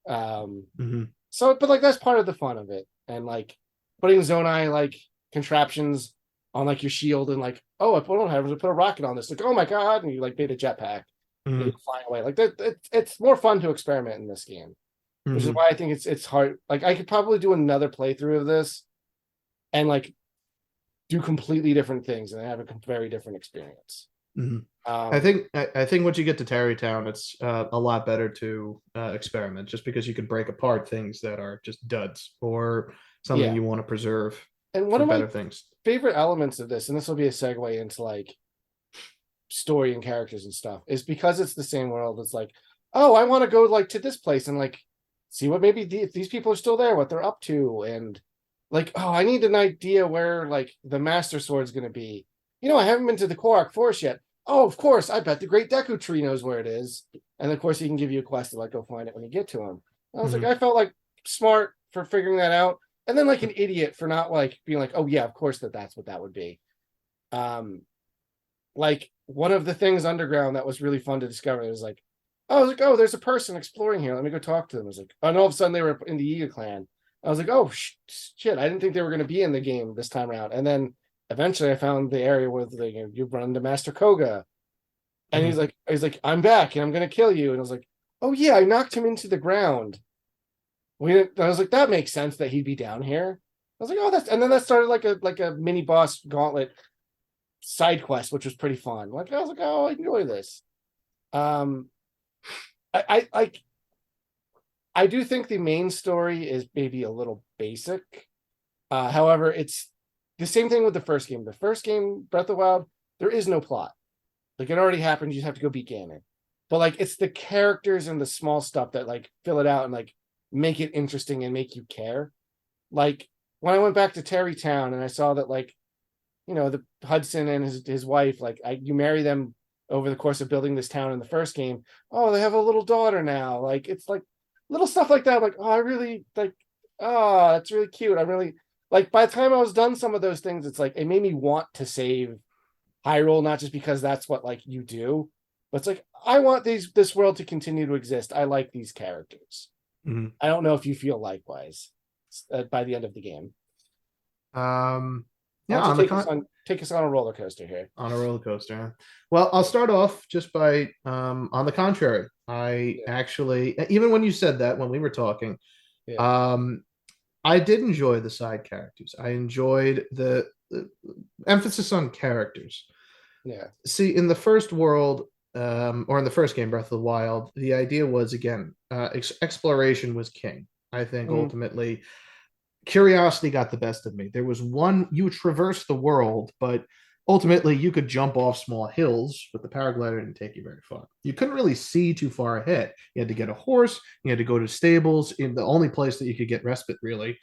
Um, Mhm. so, but like that's part of the fun of it, and like putting Zonai like contraptions on like your shield, and like, oh, I don't have to put a rocket on this. Like, oh my god, and you like made a jetpack and you Mhm. fly away. Like that, it's more fun to experiment in this game, which is Mhm. why I think it's hard. Like I could probably do another playthrough of this and like do completely different things and have a very different experience. Mhm. I Um, think I think once you get to Tarrytown, it's a lot better to experiment, just because you can break apart things that are just duds or something yeah, you want to preserve and one for of my better things. favorite elements of this, and this will be a segue into like story and characters and stuff, is because it's the same world. It's like, oh, I want to go like to this place and like see what maybe if these people are still there, what they're up to, and like, oh, I need an idea where like the Master Sword's going to be. I haven't been to the Korok Forest yet. Oh, of course, I bet the Great Deku Tree knows where it is, and of course he can give you a quest to like go find it when you get to him. I was like, Mhm. I felt like smart for figuring that out, and then like an idiot for not like being like, oh yeah, of course that's what that would be. Um, like one of the things underground that was really fun to discover was like, oh, I was like, oh, there's a person exploring here. Let me go talk to them. I was like, and all of a sudden they were in the Yiga clan. I was like, oh shit, I didn't think they were going to be in the game this time around. And then eventually I found the area where you run into Master Koga, and Mhm. he's like, I'm back and I'm going to kill you. And I was like, oh yeah, I knocked him into the ground. I was like, that makes sense that he'd be down here. I was like, oh, that's, and then that started like a mini boss gauntlet side quest, which was pretty fun. Like I was like, oh, I enjoy this. Um, like I do think the main story is maybe a little basic. However, it's the same thing with the first game. The first game, Breath of the Wild, there is no plot. Like it already happened. You just have to go beat Ganon. But like it's the characters and the small stuff that like fill it out and like make it interesting and make you care. Like when I went back to Terrytown and I saw that like the Hudson and his wife, like you marry them over the course of building this town in the first game. Oh, they have a little daughter now. Like it's like little stuff like that. I'm like, oh, I really like, oh, that's really cute. I really like by the time I was done some of those things, it's like it made me want to save Hyrule, not just because that's what like you do, but it's like I want this world to continue to exist. I like these characters. Mhm. I don't know if you feel likewise by the end of the game. Um, Why yeah, don't you take us on a roller coaster here? on a roller coaster. Well, I'll start off just by on the contrary. I Yeah, actually, even when you said that when we were talking, yeah, um, I did enjoy the side characters. I enjoyed the emphasis on characters. yeah. See, in the first world, or in the first game, Breath of the Wild, the idea was again, exploration was king. I think Mm, ultimately curiosity got the best of me. There was one, you would traverse the world, but ultimately you could jump off small hills, but the paraglider didn't take you very far. You couldn't really see too far ahead. You had to get a horse, you had to go to stables in the only place that you could get respite, really.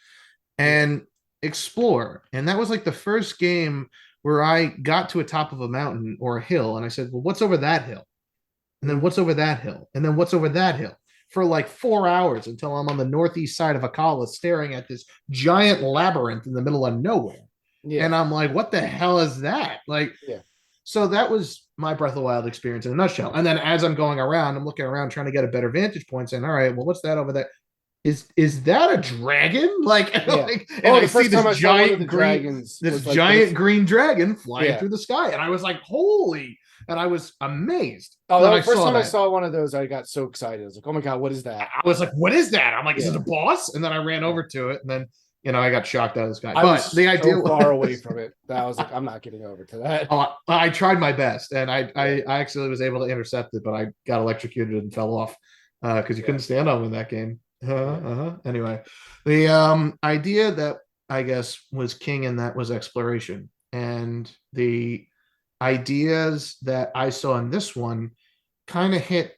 yeah. And explore. And that was like the first game where I got to a top of a mountain or a hill, and I said, well, what's over that hill? And then Mhm. what's over that hill? And then what's over that hill? For like 4 hours until I'm on the northeast side of Akala staring at this giant labyrinth in the middle of nowhere. Yeah, And I'm like, what the hell is that? Like, yeah. so that was my Breath of the Wild experience in a nutshell. And then as I'm going around, I'm looking around trying to get a better vantage point, saying, all right, well, what's that over there? Is that a dragon? Like, Yeah. and Oh, I the see first time I saw one of the dragons this was like for the giant green dragon flying yeah. through the sky, and I was like, holy! And I was amazed Oh, that when I was the first saw time I that. saw one of those. I got so excited. I was like, "Oh my god, what is that?" I was like, what is that? I'm like, is it a Yeah, boss? And then I ran yeah. over to it, and then I got shocked out of the sky. I But was the so idea far away from it that I was like, "I'm not getting over to that." I tried my best, and Yeah, I actually was able to intercept it, but I got electrocuted and fell off because you yeah, couldn't stand on in that game. yeah. Anyway, the idea that I guess was king in that was exploration, and the ideas that I saw in this one kind of hit,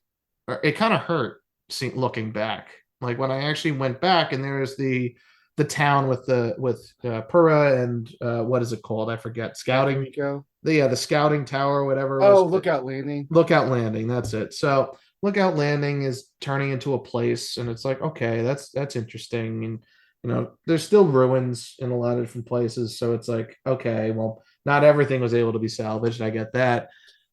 or it kind of hurt looking back. Like when I actually went back, and there was the town with Pura and what is it called? I forget. Scouting. Kakariko. The scouting tower, whatever it Oh, was. Lookout Landing. Lookout Landing. That's it. So Lookout Landing is turning into a place, and it's like, okay, that's interesting. And there's still ruins in a lot of different places. So it's like, okay, well, not everything was able to be salvaged. I get that. I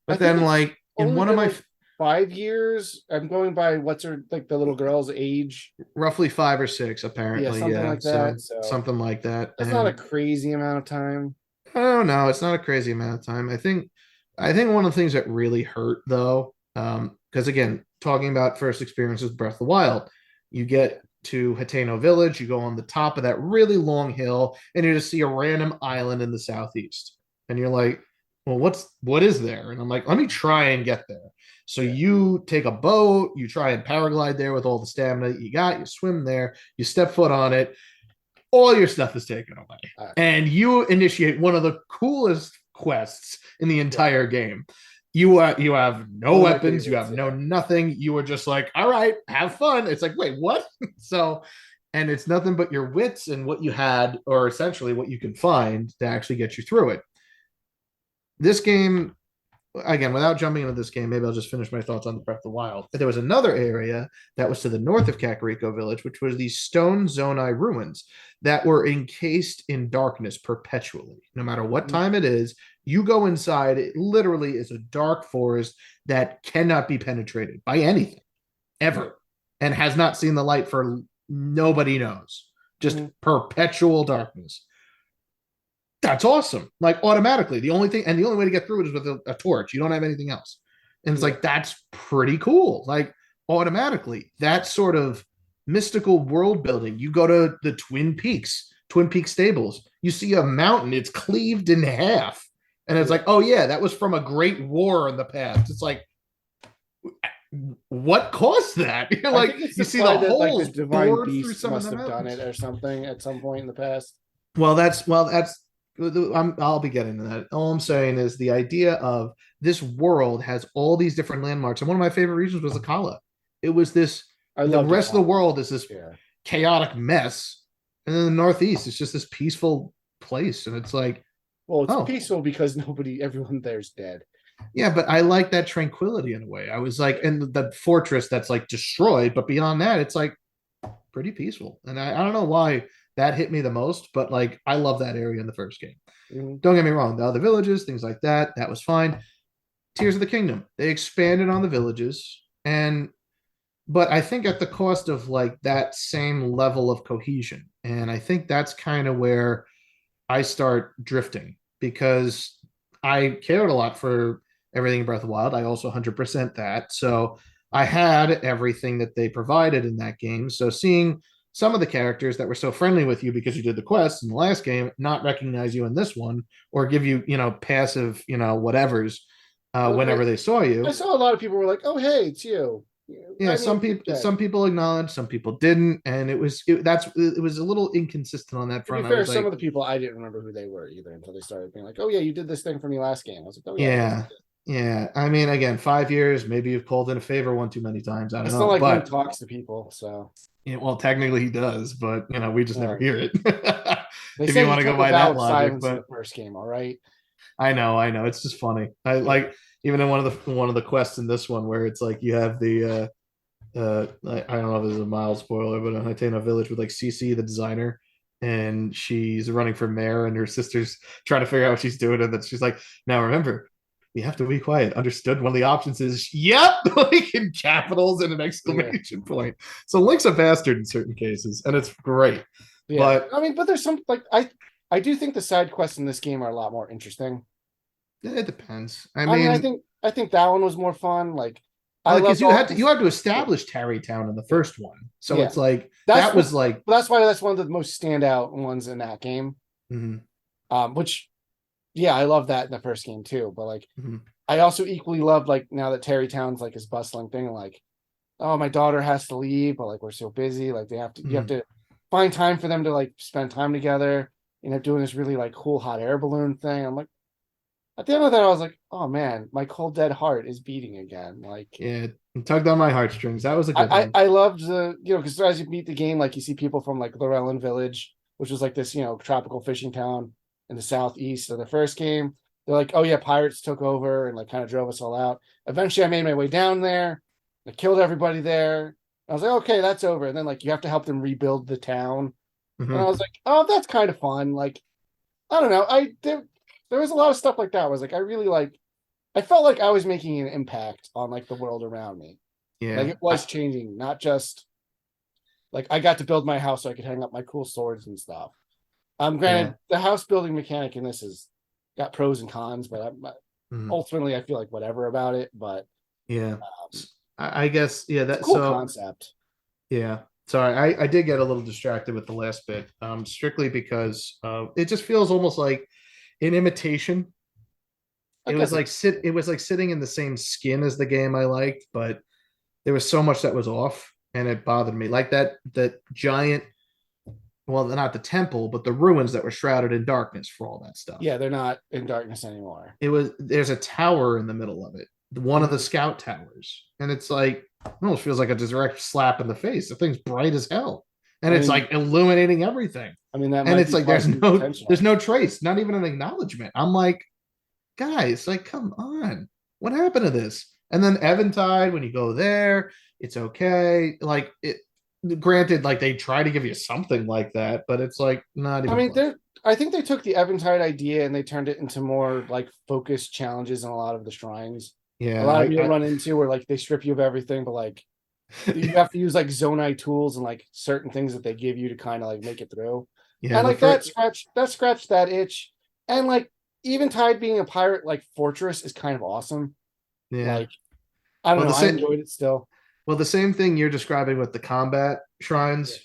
But think then, it's like in only one of been my like 5 years. I'm going by what's her like the little girl's age. roughly 5 or 6, Yeah, apparently, something yeah. like So that. So something like that. that's not a And crazy amount of time. oh no, it's not a crazy amount of time. I think one of the things that really hurt though, because again, talking about first experiences with Breath of the Wild, you Yeah. get to Hateno Village, you go on the top of that really long hill, and you just see a random island in the southeast. And you're like, well, what is there? And I'm like, let me try and get there. So Yeah. you take a boat, you try and paraglide there with all the stamina that you got, you swim there, you step foot on it, all your stuff is taken away. And you initiate one of the coolest quests in the Yeah. entire game. You have no One of my weapons, you favorites. have no Yeah. nothing. You are just like, all right, have fun. It's like, wait, what? So, and it's nothing but your wits and what you had, or essentially what you can find to actually get you through it. This game, again, without jumping into this game, maybe I'll just finish my thoughts on the Breath of the Wild. There was another area that was to the north of Kakariko Village, which was these stone Zonai ruins that were encased in darkness perpetually. No matter what Mhm. time it is, you go inside, it literally is a dark forest that cannot be penetrated by anything Yeah. ever, and has not seen the light for nobody knows. Just Mhm. perpetual darkness. That's awesome. Like automatically, the only way to get through it is with a torch. You don't have anything else. And it's Yeah. like, that's pretty cool. Like automatically, that sort of mystical world building. You go to the Twin Peaks stables, you see a mountain, it's cleaved in half. And it's Yeah. like, oh yeah, that was from a great war in the past. It's like, what caused that? You're I like, think it's you see the implied that like the holes divine bored through beast some of must the have done it mountains. or something at some point in the past. Well, that's I'll be getting to that. All I'm saying is the idea of this world has all these different landmarks, and one of my favorite regions was Akala. It was this. I The love rest of the Dakar. world is this Yeah. chaotic mess, and then the Northeast is just this peaceful place, and it's like, Well, it's oh peaceful because everyone there's dead. yeah, but I like that tranquility in a way. I was like, and the fortress that's like destroyed, but beyond that, it's like pretty peaceful, and I don't know why that hit me the most, but like I love that area in the first game. Mhm. Don't get me wrong, the other villages, things like that, that was fine. Tears of the Kingdom, they expanded on the villages, and but I think at the cost of like that same level of cohesion. And I think that's kind of where I start drifting, because I cared a lot for everything in Breath of the Wild. I also 100% that. So I had everything that they provided in that game. So seeing some of the characters that were so friendly with you because you did the quests in the last game not recognize you in this one, or give you, passive, whatevers Well, whenever they saw I you. saw a lot of people were like, "Oh, hey, it's you." Yeah, I some mean, people yeah. some people acknowledged, some people didn't, and it was a little inconsistent on that To be front. I fair, was some of like, the people I didn't remember who they were either until they started being like, "Oh yeah, you did this thing for me last game." I was like, "Oh yeah, of course I yeah, did." yeah. I mean, again, 5 years, maybe you've called in a favor one too many times. I don't It's not know, like Link but talks to people, so yeah, well, technically he does, but we just never uh, hear it. They if you say he want to go took a by vow that of logic. silence in But the first game. All right. I know. It's just funny. I Yeah. like even in one of the quests in this one where it's like you have the I don't know if this is a mild spoiler, but in Hatena Village with like CC the designer, and she's running for mayor, and her sister's trying to figure out what she's doing, and then she's like, "Now remember, we have to be quiet." Understood. One of the options is "Yep," like in capitals and an Yeah. exclamation point. So Link's a bastard in certain cases, and it's great. Yeah. But I mean, but there's some like I do think the side quests in this game are a lot more interesting. it depends. I I mean, mean, I think that one was more fun. Like I well, because loved all you this. had to Yeah. establish Tarrytown in the Yeah. first one, so Yeah. it's like That's that what was like, that's why that's one of the most standout ones in that game. mhm, Which yeah, I love that in the first game too. But like mhm, I also equally love like now that Terrytown's like his bustling thing, like, oh, my daughter has to leave, but like we're so busy, like they have to you have mhm. to find time for them to like spend time together, doing this really like cool hot air balloon thing. I'm like, at the end of that, I was like, oh man, my cold dead heart is beating again. Like Yeah, it tugged on my heartstrings. That was a good one. I loved the because as you beat the game, like you see people from like Lorellan Village, which was like this tropical fishing town in the southeast of the first game. They're like, oh yeah, pirates took over and like kind of drove us all out. Eventually, I made my way down there. I killed everybody there. I was like, okay, that's over. And then like you have to help them rebuild the town. And I Mhm. was like, oh, that's kind of fun. Like I don't know, there was a lot of stuff like that. I was like, I really like. I felt like I was making an impact on like the world around me. Like Yeah, it was changing, not just like I got to build my house so I could hang up my cool swords and stuff. yeah, Granted, the house building mechanic in this has got pros and cons, but mhm, ultimately I feel like whatever about it. But yeah. um, I guess yeah. it's a That cool so concept. yeah. Sorry, I did get a little distracted with the last bit, strictly because it just feels almost like an imitation. I guess it, It was like sitting in the same skin as the game I liked, but there was so much that was off, and it bothered me. Like that giant, well, not the temple, but the ruins that were shrouded in darkness for all that stuff. yeah, they're not in darkness anymore. There's a tower in the middle of it, one of the Mhm. scout towers, and it's like it almost feels like a direct slap in the face. The thing's bright as hell, and it's like illuminating everything. I mean that And might it's be like partially there's intentional. no trace, not even an acknowledgement. I'm like, guys, like, come on, what happened to this? And then Eventide, when you go there, it's okay. Like it, granted, like they try to give you something like that, but it's like not I even mean, close. I think they took the Eventide idea and they turned it into more like focused challenges in a lot of the shrines. A Yeah, lot of them you'll run into where like they strip you of everything, but like you have to use like zonai tools and like certain things that they give you to kind of like make it through. yeah, And the like first, that scratched that itch. And like Eventide being a pirate like fortress is kind of awesome. yeah. Like I don't Well, know, the I same. enjoyed it still. Well, the same thing you're describing with the combat Yeah. shrines,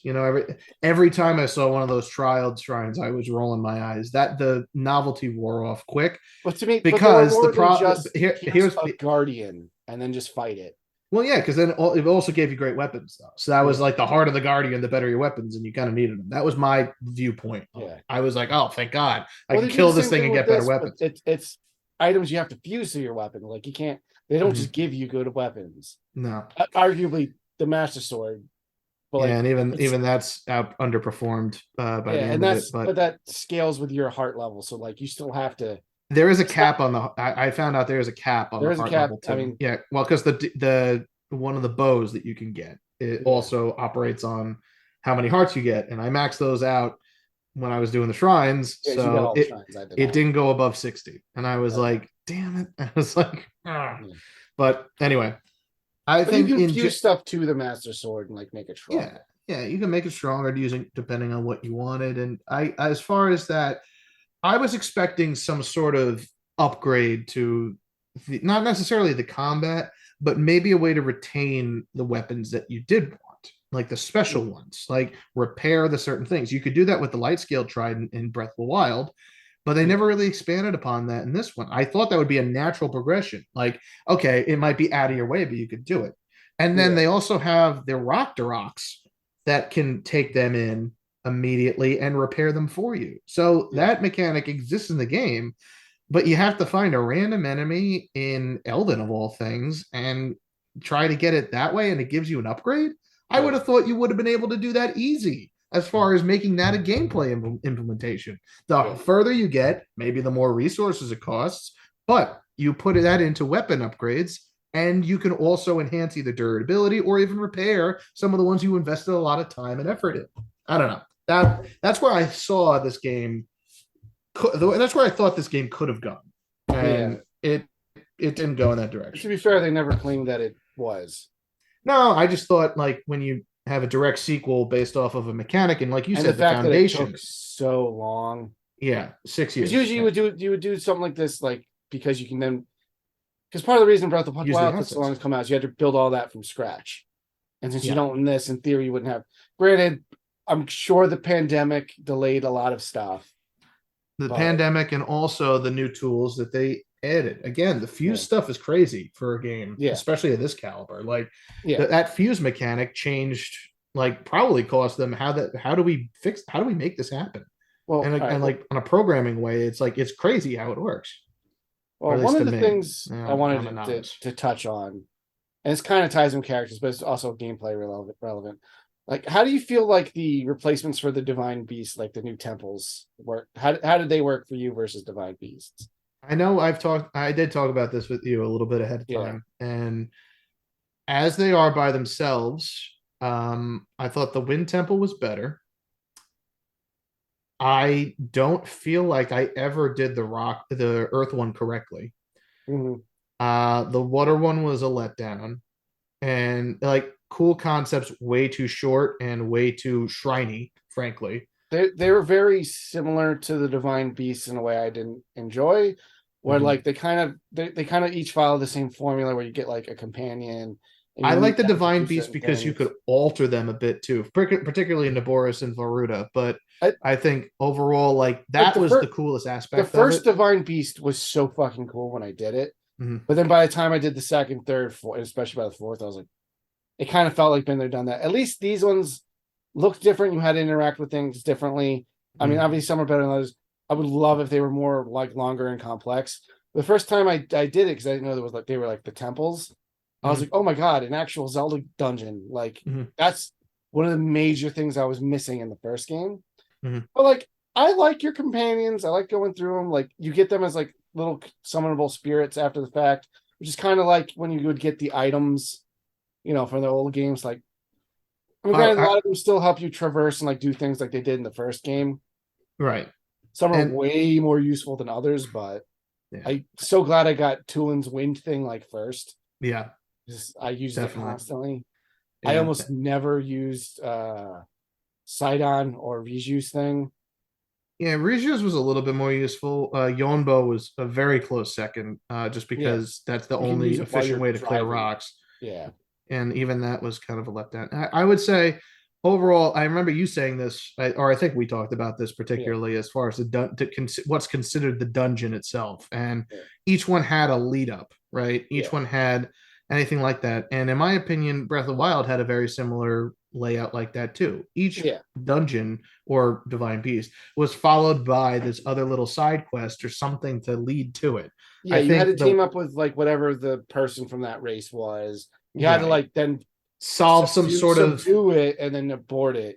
every time I saw one of those trialed shrines, I was rolling my eyes. That the novelty wore off quick But to me, but they were because more than just here's here's a guardian and then just fight it. well, yeah, because then it also gave you great weapons though. So that Yeah. was like the heart of the guardian, the better your weapons, and you kind of needed them. That was my viewpoint of Yeah. it. I was like, oh, thank God, I Well, can they do the kill this same thing thing and with get better this, but weapons. it's items you have to fuse to your weapon. Like you can't. They don't Mhm. just give you good weapons. No, Arguably, the Master Sword, but yeah, like and it's even that's underperformed by the yeah, and end of it. that's But but that scales with your heart level. So like you still have to. there is a It's not. cap on the. I found out there is a cap on There the is a heart cap. level I too. mean, Yeah, well, because the one of the bows that you can get it yeah, also operates on how many hearts you get, and I maxed those out when I was doing the shrines, yeah. You got so all the shrines. I did it not. didn't go above 60, and I was Okay. like, damn it! I was like, ah. Yeah. But anyway, I But you think can fuse stuff to the Master Sword and like make it yeah, stronger. yeah, you can make it stronger using depending on what you wanted, and as far as that, I was expecting some sort of upgrade to not necessarily the combat, but maybe a way to retain the weapons that you did want, like the special ones, like repair the certain things. You could do that with the light scale trident in Breath of the Wild, but they Yeah. never really expanded upon that in this one. I thought that would be a natural progression. Like, okay, it might be out of your way, but you could do it. And then Yeah. they also have their rock rocks that can take them in immediately and repair them for you. So Yeah. that mechanic exists in the game, but you have to find a random enemy in Elden of all things and try to get it that way, and it gives you an upgrade. I would Yeah. have thought you would have been able to do that easy. as far as making that a gameplay implementation. The Yeah. further you get, maybe the more resources it costs, but you put that into weapon upgrades, and you can also enhance either durability or even repair some of the ones you invested a lot of time and effort in. I don't know. That's where I saw this game. That's where I thought this game could have gone, Yeah. and it didn't go in that To direction. be fair, they never claimed that it was. No, I just thought like when you have a direct sequel based off of a mechanic, and like you And the said, the fact that it took foundation. so long. Yeah, six Because years. usually you would do something like this, like because you can then because part of the reason Breath of the Use the Wild took so long assets. to come out is you had to build all that from scratch. And since you Yeah. don't in this, in theory, you wouldn't have. Granted, I'm sure the pandemic delayed a lot of stuff, The but pandemic and also the new tools that they added. Again, the fuse yeah, stuff is crazy for a game, yeah, especially at this caliber. Like yeah. that fuse mechanic changed, like probably cost them how do we fix how do we make this happen? Well, all right. And like on a programming way, it's like it's crazy how it works. Or Well, at one least of to the me. things I I'm a wanted novice. to touch on, and it's kind of ties in characters, but it's also gameplay relevant. Like, how do you feel like the replacements for the Divine Beast, like the new temples, work? How did they work for you versus Divine Beasts? I know I did talk about this with you a little bit ahead of Yeah. time. And as they are by themselves, I thought the Wind Temple was better. I don't feel like I ever did the Earth one correctly. Mhm. The Water one was a letdown, and like cool concepts, way too short and way too shriny, frankly. They were very similar to the Divine Beasts in a way I didn't enjoy, where Mhm. like they kind of each follow the same formula where you get like a companion and I you like meet the them to Divine do Beast certain because you things. could alter them a bit too, particularly Naboris and Varuda. But I I think overall, like like that was the coolest the aspect of first it. Divine Beast was so fucking cool when I did it. Mhm. But then by the time I did the second, third, fourth, especially by the fourth, I was like, it kind of felt like been there, done that. At least these ones looked different. You had to interact with things differently. I mean, Mhm. obviously some are better than others. I would love if they were more like longer and complex. The first time I did it because I didn't know there was like they were like the temples. I was Mhm. like, oh my god, an actual Zelda dungeon. Like Mhm. that's one of the major things I was missing in the first game. Mhm. But like, I like your companions. I like going through them. Like you get them as like little summonable spirits after the fact, which is kind of like when you would get the items, from the old games. Like, I mean, granted, a I lot of them still help you traverse and like do things like they did in the first game. right. Some are And way more useful than others, but yeah, I so glad I got Tulin's wind thing like first. yeah, Just I used it definitely. constantly. I Yeah. almost never used Sidon or Riju's thing. Yeah, Regios was a little bit more useful. Yonbo was a very close second, just Yeah, because that's the you can use only it while efficient you're way to clear driving. rocks. Yeah. And even that was kind of a letdown. I would say overall, I remember you saying this, or I think we talked about this Yeah. particularly as far as what's considered the dungeon itself, and Yeah. each one had a lead up, right? Each Yeah. one had anything like that, and in my opinion, Breath of the Wild had a very similar layout like that too. Each Yeah. dungeon or divine beast was followed by this other little side quest or something to lead to it. Yeah. I You had think to the team up with like whatever the person from that race was. You had to right like then solve some sort of subdue it and then abort it.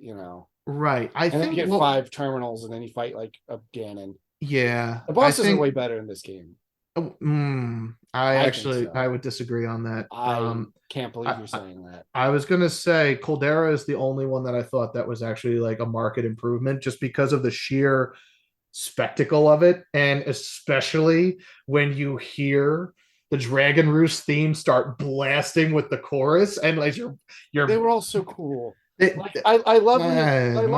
right. I And then you think get well, 5 terminals and then you fight like a Ganon. yeah, The I bosses are think way better in this game. I think I so. would disagree on that. I can't believe I, you're I saying that. I was gonna say Caldera is the only one that I thought that was actually like a market improvement, just because of the sheer spectacle of it, and especially when you hear the Dragon Roost theme start blasting with the chorus, and like They you're were all so cool. it, Like I love that the Gibdo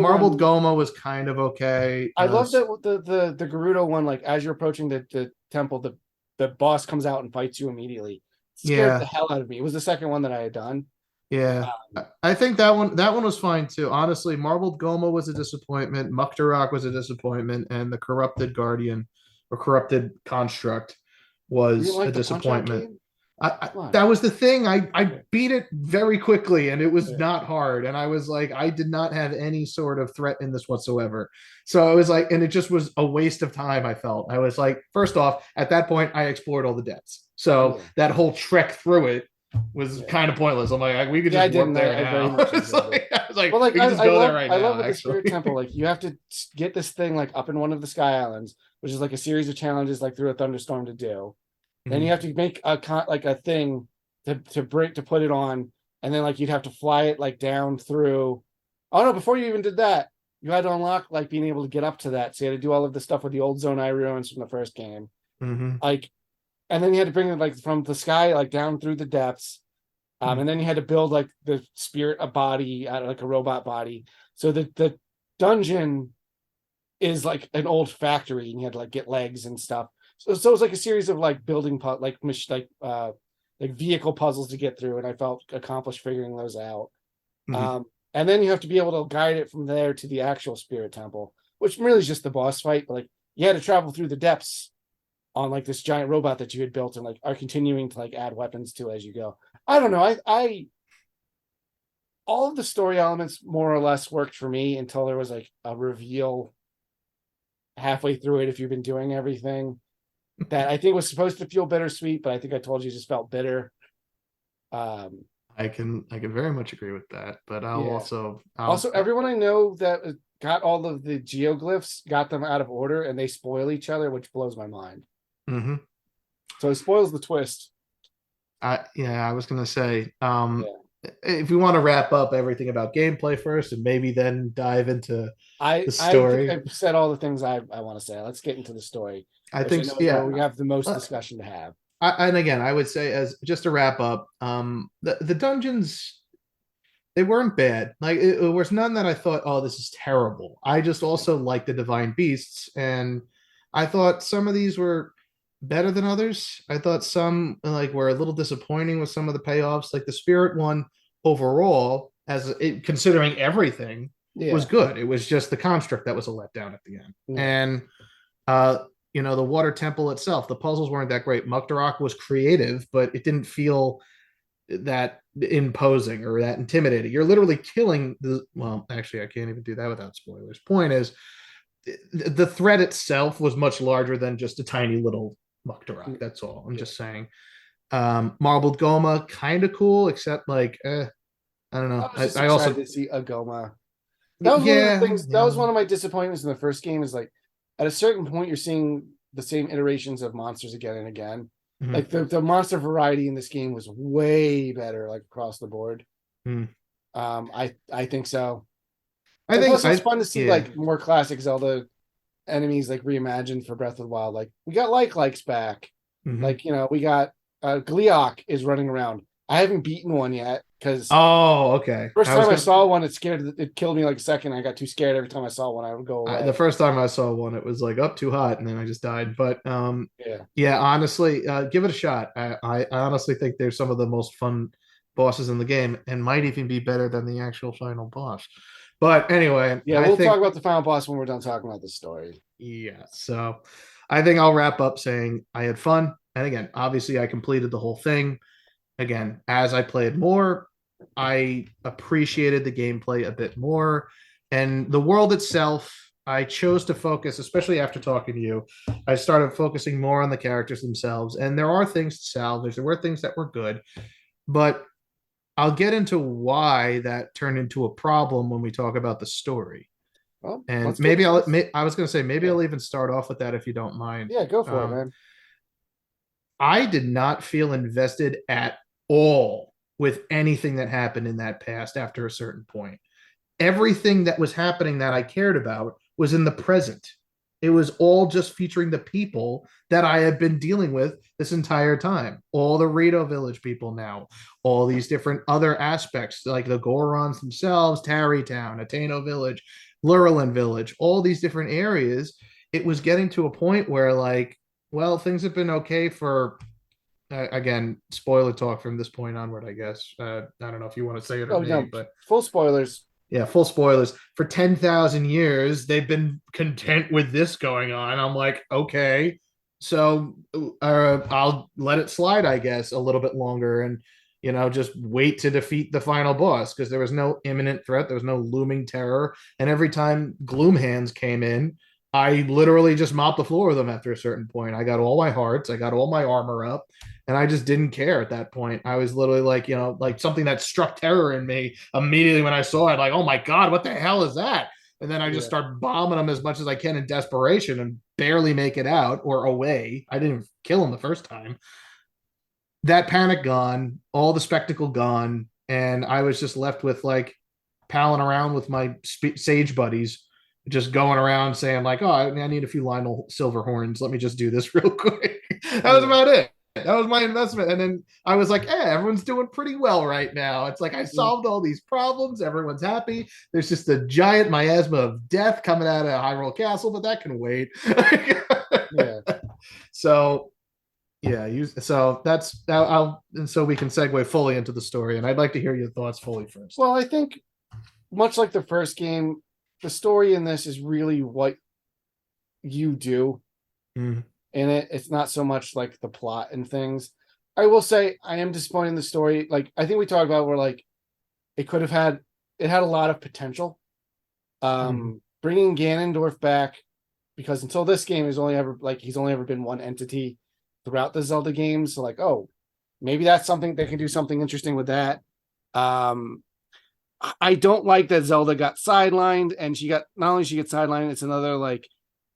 Marbled one. Goma was kind of okay. I love that the Gerudo one. Like as you're approaching the temple, the boss comes out and fights you immediately. It scared the Yeah, hell out of me. It was the second one that I had done. yeah. Um, I think that one was fine too. Honestly, Marbled Goma was a disappointment. Muktarak was a disappointment, and the Corrupted Guardian or Corrupted Construct you didn't was a like the Punch Out disappointment. game? I Come on. that was the thing. I Yeah. beat it very quickly, and it was Yeah. not hard. And I was like, I did not have any sort of threat in this whatsoever. So it was like, and it just was a waste of time. I felt I was like, first off, at that point, I explored all the depths. So Yeah. that whole trek through it was Yeah. kind of pointless. I'm like, we could Yeah, I just warp didn't. there I very now. much It's enjoyed like, it. I was like, Well, like we could just go there right I now, love with the actually. Spirit Temple, like you have to get this thing like up in one of the Sky Islands, which is like a series of challenges like through a thunderstorm to do. Then you Mhm. have to make like a thing to break to put it on, and then like you'd have to fly it like down through. Oh no! Before you even did that, you had to unlock like being able to get up to that. So you had to do all of the stuff with the old Zone I ruins from the first game, Mhm. like, and then you had to bring it like from the sky like down through the depths. And then you had to build like the spirit a body out of like a robot body. So the dungeon is like an old factory, and you had to like get legs and stuff. So it was like a series of like building like vehicle puzzles to get through, and I felt accomplished figuring those out. Mhm. And then you have to be able to guide it from there to the actual spirit temple, which really is just the boss fight. But like you had to travel through the depths on like this giant robot that you had built, and like are continuing to like add weapons to as you go. I don't know. I all of the story elements more or less worked for me until there was like a reveal halfway through it if you've been doing everything that I think was supposed to feel bittersweet, but I think I told you just felt bitter. Um, I can very much agree with that, but I'll yeah. also Also, everyone I know that got all of the geoglyphs got them out of order, and they spoil each other, which blows my mind. mhm. So it spoils the twist. Yeah, I was gonna say, Yeah. if we want to wrap up everything about gameplay first and maybe then dive into the I think story. I've said all the things I want to say. Let's get into the story, I which I think, know is where yeah. we have the most Uh, discussion to have. and again, I would say, as just to wrap up, the dungeons, they weren't bad. Like it was none that I thought, oh, this is terrible. I just also like the divine beasts, and I thought some of these were better than others. I thought some like were a little disappointing with some of the payoffs. Like the spirit one overall, considering everything, was Yeah. good. It was just the construct that was a letdown at the end. Yeah. And uh, the water temple itself, the puzzles weren't that great. Muktarak was creative, but it didn't feel that imposing or that intimidating. You're literally killing the. Well, actually, I can't even do that without spoilers. Point is, the threat itself was much larger than just a tiny little Muktarak. That's all. I'm Yeah. just saying. Marbled Goma, kind of cool, except like, I don't I know. was just I excited also, to see Agoma. That was one of the yeah, things. That yeah. was one of my disappointments in the first game. Is like at a certain point, you're seeing the same iterations of monsters again and again. Mhm. Like the monster variety in this game was way better, like across the board. Mhm. I think so. I And think plus, it's fun to see yeah. like more classic Zelda enemies like reimagined for Breath of the Wild. Like we got likes back. Mhm. Like we got Gleeok is running around. I haven't beaten one yet because Oh, okay. first I was time I gonna. saw one, it killed me like a second. I got too scared every time I saw one. I would go The away. first time I saw one, it was like up too hot, and then I just died. But Yeah. yeah, honestly, give it a shot. I honestly think they're some of the most fun bosses in the game, and might even be better than the actual final boss. But anyway, Yeah, I we'll talk think, about the final boss when we're done talking about the story. yeah. So I think I'll wrap up saying I had fun, and again, obviously, I completed the whole thing. Again, as I played more, I appreciated the gameplay a bit more. And the world itself, I chose to focus, especially after talking to you, I started focusing more on the characters themselves. And there are things to salvage, there were things that were good, but I'll get into why that turned into a problem when we talk about the story. Well, And let's get maybe to I'll, this. I was going to say, maybe Yeah. I'll even start off with that if you don't mind. Yeah, go for it, Um, man. I did not feel invested at all with anything that happened in that past after a certain point. Everything that was happening that I cared about was in the present. It was all just featuring the people that I had been dealing with this entire time. All the Rito Village people now, all these different other aspects, like the Gorons themselves, Tarrytown, Ateno Village, Lurelin Village, all these different areas. It was getting to a point where, like, well, things have been okay for again, spoiler talk from this point onward, I guess. I don't know if you want to say it or Oh me, no, but full spoilers. yeah, full spoilers. For 10,000 years, they've been content with this going on. I'm like, okay, so I'll let it slide, I guess, a little bit longer and, just wait to defeat the final boss because there was no imminent threat. There was no looming terror. And every time Gloom Hands came in, I literally just mopped the floor with them after a certain point. I got all my hearts, I got all my armor up, and I just didn't care at that point. I was literally like, like something that struck terror in me immediately when I saw it, like, oh my God, what the hell is that? And then I just Yeah. start bombing them as much as I can in desperation and barely make it out or away. I didn't kill him the first time. That panic gone, all the spectacle gone, and I was just left with like palling around with my sage buddies, just going around saying like, "Oh, I need a few Lionel silver horns. Let me just do this real quick." That was Yeah. about it. That was my investment, and then I was like, everyone's doing pretty well right now. It's like I solved all these problems. Everyone's happy. There's just a giant miasma of death coming out of Hyrule Castle, but that can wait." Yeah. So yeah, so that's I'll and so we can segue fully into the story, and I'd like to hear your thoughts fully first. Well, I think much like the first game, the story in this is really what you do Mm. in it. It's not so much like the plot and things. I will say I am disappointed in the story. Like I think we talked about where like it could have had it had a lot of potential. Mm. Bringing Ganondorf back because until this game he's only ever been one entity throughout the Zelda games. So like, oh, maybe that's something they can do something interesting with that. Um, I don't like that Zelda got sidelined, and she got not only she gets sidelined, it's another like,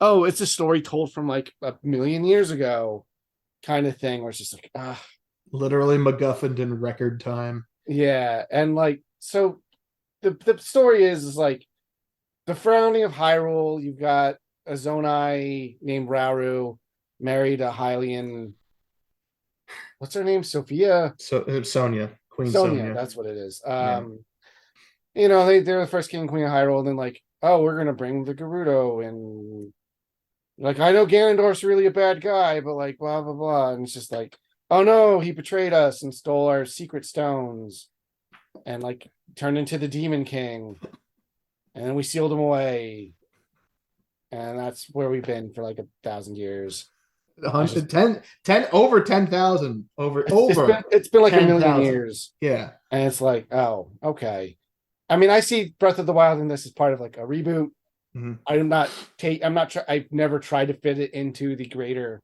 oh, it's a story told from like a million years ago, kind of thing. Where it's just like, ah, Literally MacGuffin in record time. yeah, and like so the story is like the founding of Hyrule. You've got a Zonai named Rauru, married a Hylian. What's her name? Sophia. So Sonia, Queen Sonia. Sonia. That's what it is. Yeah. They're the first king and queen of Hyrule, and then like, oh, we're gonna bring the Gerudo, and like I know Ganondorf's really a bad guy, but like blah blah blah, and it's just like, oh no, he betrayed us and stole our secret stones, and like turned into the Demon King, and then we sealed him away, and that's where we've been for like 1,000 years. I just 10 over 10,000 over it's been like a million 10,000. years, Yeah. and it's like, oh, okay. I mean, I see Breath of the Wild in this as part of like a reboot. Mhm. I've never tried to fit it into the greater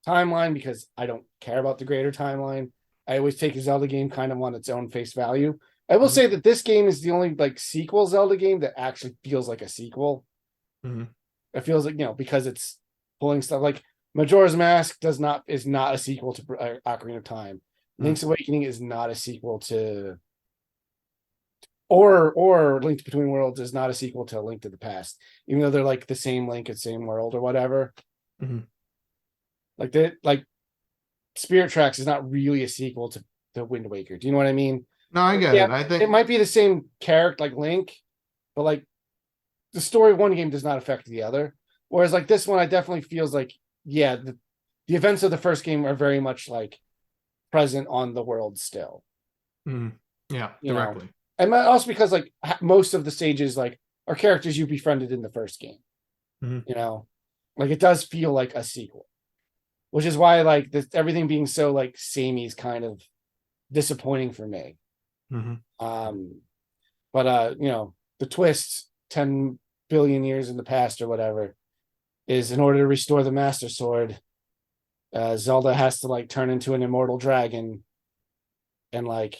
timeline because I don't care about the greater timeline. I always take a Zelda game kind of on its own face value. I will Mhm. say that this game is the only like sequel Zelda game that actually feels like a sequel. Mhm. It feels like, because it's pulling stuff like Majora's Mask is not a sequel to Ocarina of Time. Mhm. Link's Awakening is not a sequel to or Link Between Worlds is not a sequel to Link to the Past, even though they're like the same Link and same world or whatever. Mhm. Like Spirit Tracks is not really a sequel to Wind Waker. Do you know what I mean? No, I get Yeah, it. I it think might be the same character like Link, but like the story of one game does not affect the other. Whereas like this one, I definitely feels like, yeah, the events of the first game are very much like present on the world still. Mhm. Yeah, You know, directly. and also because like most of the stages like are characters you befriended in the first game. Mhm. You know, like it does feel like a sequel, which is why like everything being so like samey is kind of disappointing for me. Mhm. Um, but the twist 10 billion years in the past or whatever is in order to restore the Master Sword, Zelda has to like turn into an immortal dragon and like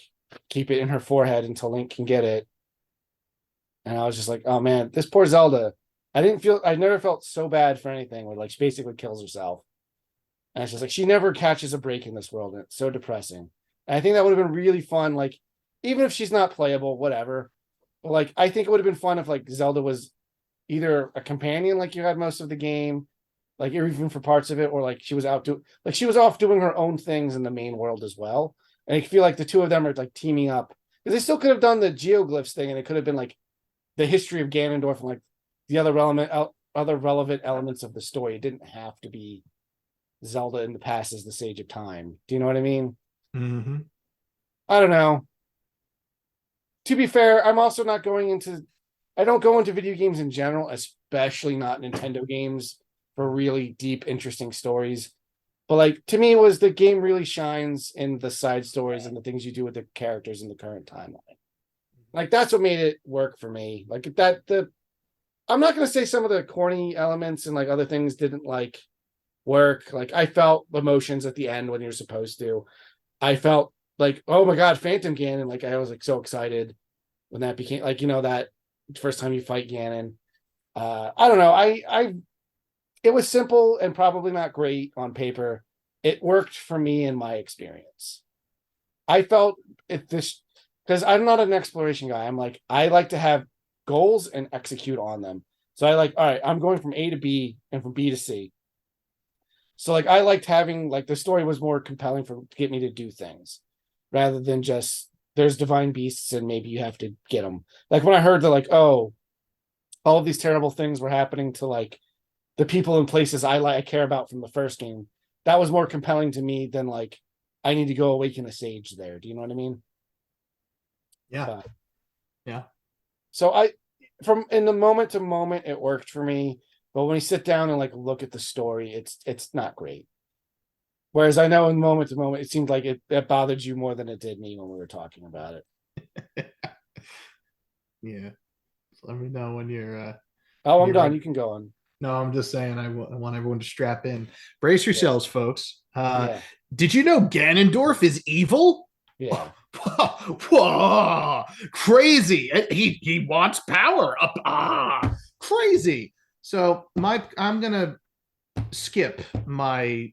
keep it in her forehead until Link can get it. And I was just like, oh man, this poor Zelda. I never felt so bad for anything where like she basically kills herself. And it's just like she never catches a break in this world. And it's so depressing. And I think that would have been really fun. Like, even if she's not playable, whatever. But like, I think it would have been fun if like Zelda was either a companion like you had most of the game, like even for parts of it, or like she was off doing her own things in the main world as well. And I feel like the two of them are like teaming up. Because they still could have done the geoglyphs thing, and it could have been like the history of Ganondorf and like the other relevant elements of the story. It didn't have to be Zelda in the past as the Sage of Time. Do you know what I mean? Mhm. I don't know. To be fair, I'm also not going into. I don't go into video games in general, especially not Nintendo games, for really deep, interesting stories. But like to me, was the game really shines in the side stories and the things you do with the characters in the current timeline. Like that's what made it work for me. Like that the I'm not gonna say some of the corny elements and like other things didn't like work. Like I felt emotions at the end when you're supposed to. I felt like, oh my god, Phantom Ganon! Like I was like so excited when that became like that first time you fight Ganon. I don't know. I it was simple and probably not great on paper. It worked for me in my experience. I felt it this because I'm not an exploration guy. I'm like I like to have goals and execute on them. So I like, all right, I'm going from A to B and from B to C. So like I liked having like the story was more compelling for to get me to do things rather than just there's divine beasts and maybe you have to get them. Like when I heard that like, oh, all of these terrible things were happening to like the people and places I care about from the first game. That was more compelling to me than like I need to go awaken a sage there. Do you know what I mean? Yeah. But, Yeah. so I from in the moment to moment it worked for me, but when you sit down and like look at the story, it's not great. Whereas I know in moment to moment it seemed like it bothered you more than it did me when we were talking about it. Yeah. So let me know when Oh, I'm you're done. ready. You can go on. No, I'm just saying I want everyone to strap in. Brace Yeah. yourselves, folks. Yeah. Did you know Ganondorf is evil? Yeah. Whoa, crazy. He wants power. Crazy. So I'm gonna skip my,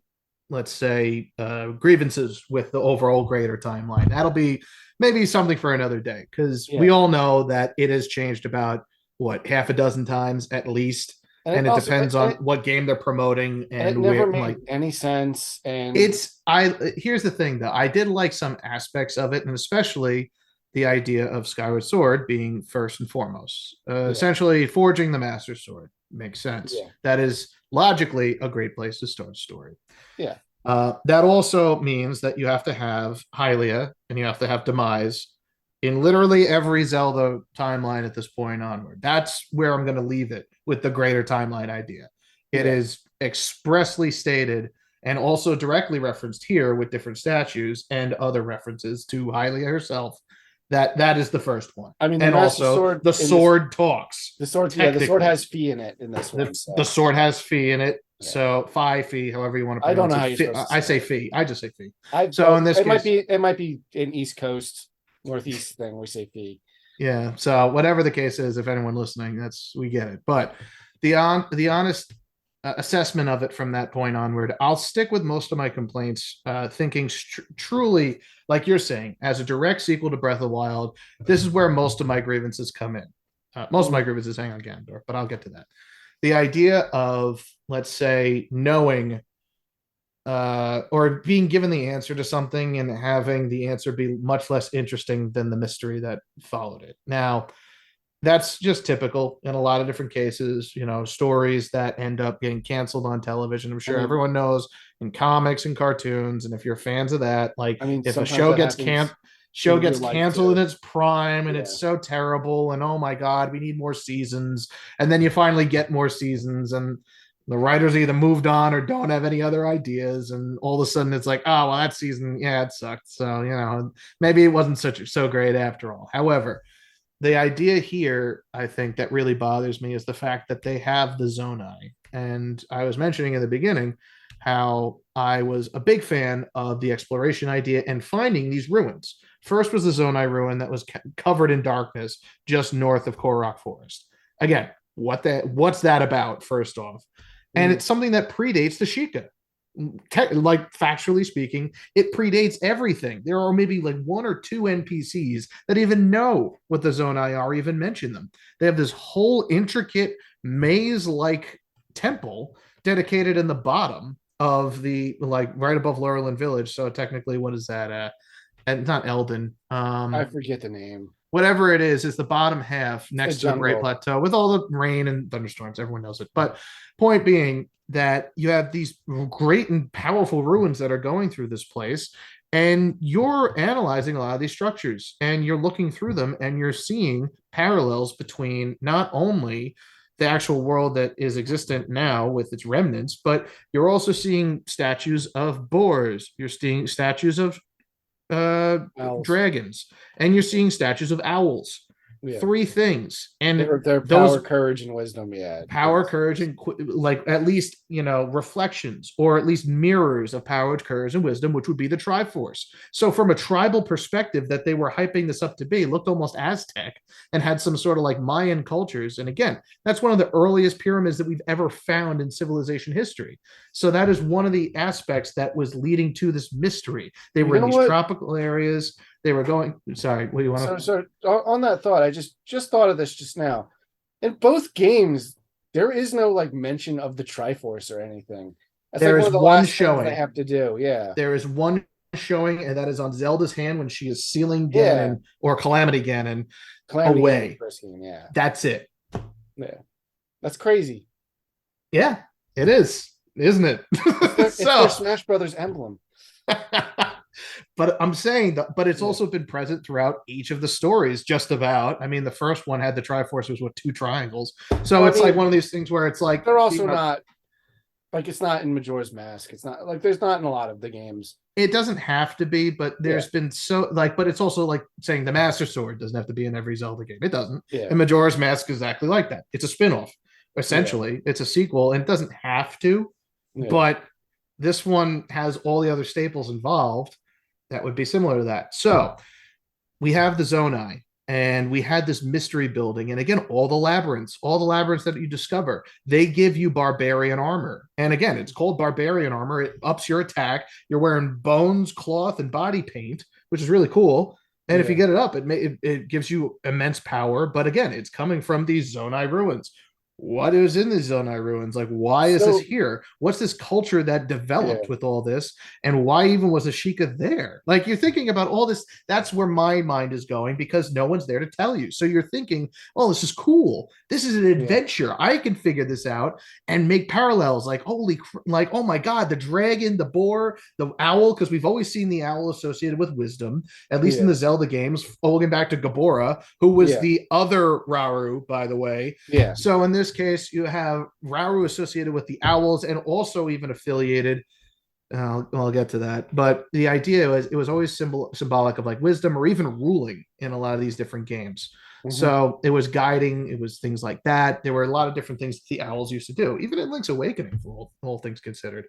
let's say, grievances with the overall greater timeline. That'll be maybe something for another day, because we Yeah. all know that it has changed about what, half a dozen times at least, And it and it also depends on what game they're promoting and it and never where. made Like, any sense. And it's I here's the thing though, I did like some aspects of it, and especially the idea of Skyward Sword being first and foremost, yeah, essentially forging the Master Sword makes sense. yeah, That is logically a great place to start a story. yeah. That also means that you have to have Hylia and you have to have Demise in literally every Zelda timeline at this point onward. That's where I'm going to leave it with the greater timeline idea. It Yeah. is expressly stated and also directly referenced here with different statues and other references to Hylia herself. That is the first one. I mean, the And Master also Sword the in this, sword talks. the sword Technically, has fee in it in this one. the So sword has fee in it. yeah, So phi fee, however you want to I don't pronounce know it. how you're supposed to I say say it. fee. I just say fee. I So in this it might case, be an East Coast Northeast thing. We say fee. yeah. So whatever the case is, if anyone listening, that's, we get it. But the honest assessment of it from that point onward, I'll stick with most of my complaints, thinking truly, like you're saying, as a direct sequel to Breath of the Wild. This is where most of my grievances come in. Most of my grievances hang on Ganondorf, but I'll get to that. The idea of, let's say, knowing or being given the answer to something and having the answer be much less interesting than the mystery that followed it. Now, that's just typical in a lot of different cases, stories that end up getting canceled on television. I'm I sure mean, everyone knows, in comics and cartoons. And if you're fans of that, like, I mean, if a sometimes show that gets happens show in real gets life canceled in too. its prime and Yeah. it's so terrible, and oh my god, we need more seasons, and then you finally get more seasons, and the writers either moved on or don't have any other ideas, and all of a sudden it's like, oh well, that season, yeah, it sucked, so maybe it wasn't so great after all. However, the idea here, I think, that really bothers me is the fact that they have the Zonai. And I was mentioning in the beginning how I was a big fan of the exploration idea and finding these ruins. First was the Zonai ruin that was covered in darkness just north of Korok Forest. Again, what's that about, first off? And it's something that predates the Sheikah. Like, factually speaking, it predates everything. There are maybe like one or two NPCs that even know what the Zonai are, even mention them. They have this whole intricate maze-like temple dedicated in the bottom of the, like, right above Laurelin Village. So technically, what is that? And not Eldon. I forget the name. Whatever it is the bottom half The next to the Great jungle. Plateau with all the rain and thunderstorms. Everyone knows it. But point being that you have these great and powerful ruins that are going through this place, and you're analyzing a lot of these structures and you're looking through them and you're seeing parallels between not only the actual world that is existent now with its remnants, but you're also seeing statues of boars, you're seeing statues of uh Owls. dragons, and you're seeing statues of owls. Yeah. Three things. And Their power, those courage, and wisdom. Yeah. power, courage, and like at least, reflections or at least mirrors of power, courage, and wisdom, which would be the Triforce. So from a tribal perspective, that they were hyping this up to be, looked almost Aztec and had some sort of like Mayan cultures. And again, that's one of the earliest pyramids that we've ever found in civilization history. So that is one of the aspects that was leading to this mystery. They You were in know these what? tropical areas. They were going. Sorry, what do you want to? So on that thought, I just thought of this just now. In both games, there is no like mention of the Triforce or anything. That's like There one is of the one last things they showing. have to do. Yeah. There is one showing, and that is on Zelda's hand when she is sealing Yeah. Ganon or Calamity Ganon Calamity Ganon in the away. first game. Yeah. That's it. Yeah. That's crazy. Yeah, it is, isn't it? It's their So, Smash Brothers emblem. but I'm saying that, but it's Yeah. also been present throughout each of the stories, just about. I mean, the first one had the Triforce was with two triangles. So Well, I it's like mean, one of these things where it's like, they're also not like it's not in Majora's Mask. It's not like there's not in a lot of the games. it doesn't have to be, but Yeah. there's been so like, but it's also like saying the Master Sword doesn't have to be in every Zelda game. It doesn't. Yeah. And Majora's Mask is exactly like that. It's a spin-off, Yeah. essentially. It's a sequel, and it doesn't have to, Yeah. but this one has all the other staples involved that would be similar to that. So we have the Zonai, and we had this mystery building. And again, all the labyrinths that you discover, they give you barbarian armor. And again, it's called barbarian armor. It ups your attack. You're wearing bones, cloth, and body paint, which is really cool. And if you Yeah. get it up, it gives you immense power. But again, it's coming from these Zonai ruins. What is in the Zonai ruins? Like, why is this So here? What's this culture that developed yeah. with all this? And why even was Ashika there? Like, you're thinking about all this. That's where my mind is going, because no one's there to tell you. So you're thinking, oh, this is cool. This is an Yeah. adventure. I can figure this out and make parallels. Like, like, oh my God, the dragon, the boar, the owl, because we've always seen the owl associated with wisdom, at least in Yeah. the Zelda games, going back to Gabora, who was Yeah. the other Rauru, by the way. Yeah. So in this case, you have Rauru associated with the owls and also even affiliated. I'll get to that. But the idea was it was always symbolic of like wisdom or even ruling in a lot of these different games. Mhm. So it was guiding, it was things like that. There were a lot of different things the owls used to do, even in Link's Awakening, for all things considered.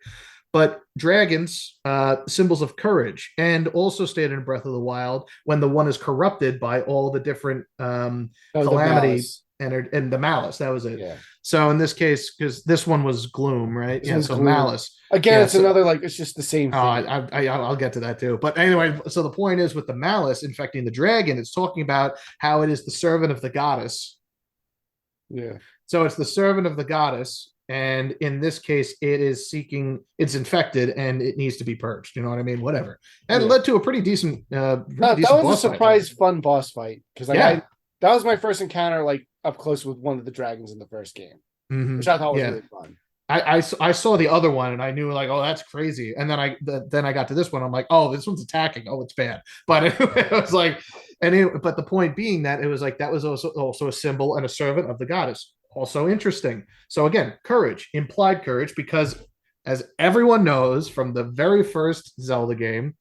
But dragons, symbols of courage, and also stated in Breath of the Wild when the one is corrupted by all the different Oh, the calamity malice. and the malice. That was it. Yeah. So in this case, because this one was gloom, right? This Yeah. one's So Gloom. malice. Again, Yeah, it's so- another like it's just the same thing. I'll get to that too. But anyway, so the point is with the malice infecting the dragon, it's talking about how it is the servant of the goddess. Yeah. So it's the servant of the goddess. And in this case, it's infected and it needs to be purged. You know what I mean? Whatever. And it Yeah. led to a pretty decent, That was a boss fight. surprise fun boss fight because like Yeah. that was my first encounter like up close with one of the dragons in the first game, Mhm. which I thought was Yeah. really fun. I saw the other one and I knew like, oh, that's crazy. And then I got to this one. I'm like, oh, this one's attacking. Oh, it's bad. But it was like, but the point being that it was like that was also a symbol and a servant of the goddess. Also interesting. So again, courage, implied courage, because as everyone knows from the very first Zelda game,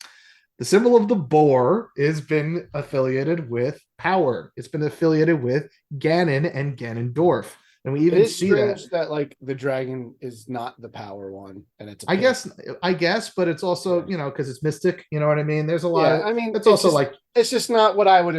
the symbol of the boar has been affiliated with power. It's been affiliated with Ganon and Ganondorf. And we It even is see strange that. like the dragon is not the power one, and it's a I pig. guess, but it's also, because it's mystic, you know what I mean? There's a lot Yeah, of, I mean, it's also just, like, it's just not what I would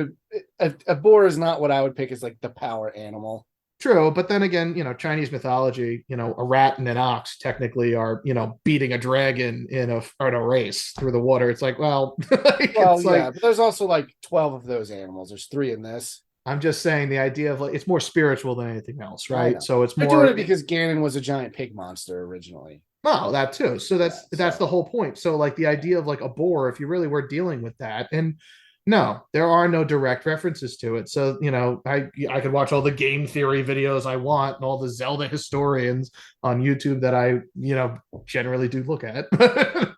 have. A boar is not what I would pick as like the power animal. true, but then again, Chinese mythology, a rat and an ox technically are, beating a dragon in a race through the water. It's like, well, Well, it's yeah, like, but there's also like 12 of those animals. There's 3 in this. I'm just saying the idea of like it's more spiritual than anything else, I right? know. So it's They're more doing it because Ganon was a giant pig monster originally. no, that too. So that's Yeah, that's so- the whole point. So like the idea of like a boar, if you really were dealing with that, and no, there are no direct references to it. So I could watch all the game theory videos I want and all the Zelda historians on YouTube that I generally do look at.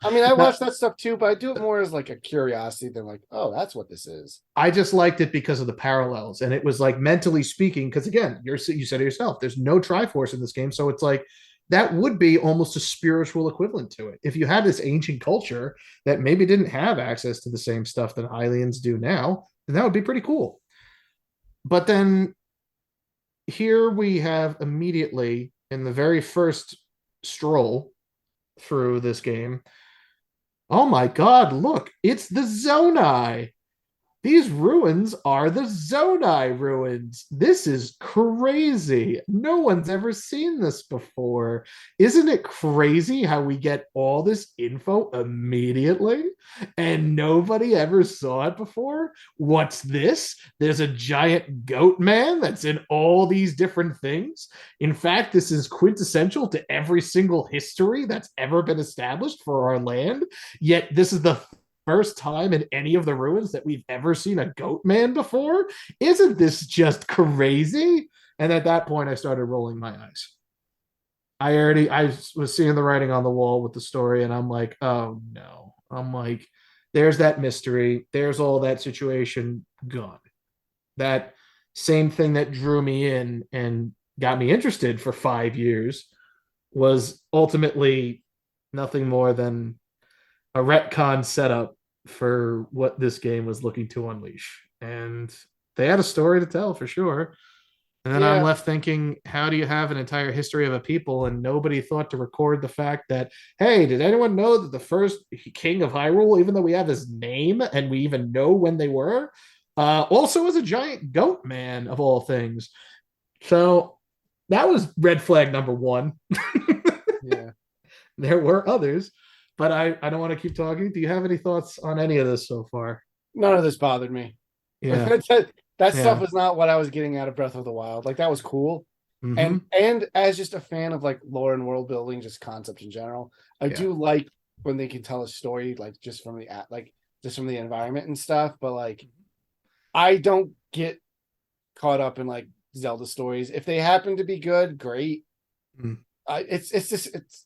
I mean, I watch that stuff too, but I do it more as like a curiosity than like, oh, that's what this is. I just liked it because of the parallels, and it was like mentally speaking. Because again, you said it yourself, there's no Triforce in this game, so it's like that would be almost a spiritual equivalent to it. If you had this ancient culture that maybe didn't have access to the same stuff that Hylians do now, then that would be pretty cool. But then here we have immediately in the very first stroll through this game, oh my god, look, it's the Zonai. These ruins are the Zonai ruins. This is crazy. No one's ever seen this before. Isn't it crazy how we get all this info immediately and nobody ever saw it before? What's this? There's a giant goat man that's in all these different things. In fact, this is quintessential to every single history that's ever been established for our land. Yet, this is the first time in any of the ruins that we've ever seen a goat man before. Isn't this just crazy? And at that point, I started rolling my eyes. I was seeing the writing on the wall with the story, and I'm like, oh no. I'm like, there's that mystery. There's all that situation gone. That same thing that drew me in and got me interested for 5 years was ultimately nothing more than a retcon setup for what this game was looking to unleash. And they had a story to tell for sure. And then I'm Yeah, left thinking, how do you have an entire history of a people and nobody thought to record the fact that, hey, did anyone know that the first king of Hyrule, even though we have his name and we even know when they were, also was a giant goat man of all things? So that was red flag number one. yeah. There were others, but I don't want to keep talking. Do you have any thoughts on any of this so far? None of this bothered me. Yeah, That stuff yeah. was not what I was getting out of Breath of the Wild. Like that was cool. Mm-hmm. And as just a fan of like lore and world building, just concepts in general, I Yeah. do like when they can tell a story like just from the like just from the environment and stuff. But like I don't get caught up in like Zelda stories. If they happen to be good, great. Mm-hmm. It's just it's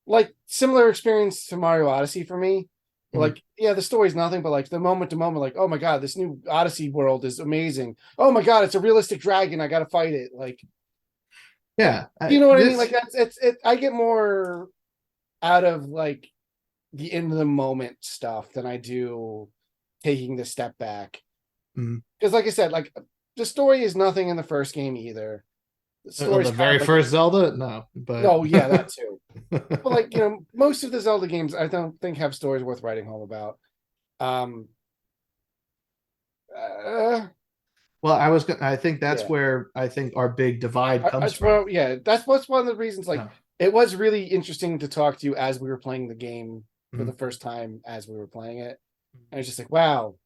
like similar experience to Mario Odyssey for me. Mm-hmm. Like, yeah, the story's nothing, but like the moment to moment, like, oh my god, this new Odyssey world is amazing. Oh my god, it's a realistic dragon. I gotta fight it. Like, Yeah. you know what I mean? Like This. that's it's. I get more out of like the in the moment stuff than I do taking the step back. Mm, Because, like I said, like the story is nothing in the first game either. The story's the kind of very like a first Zelda, no, but no, yeah, that too. But like most of the Zelda games, I don't think have stories worth writing home about. Um, uh, well, I was. I think that's yeah, where I think our big divide comes that's from. well, yeah, that's what's one of the reasons. Like, No. it was really interesting to talk to you as we were playing the game for the Mm. first time as we were playing it. And it's just like, wow.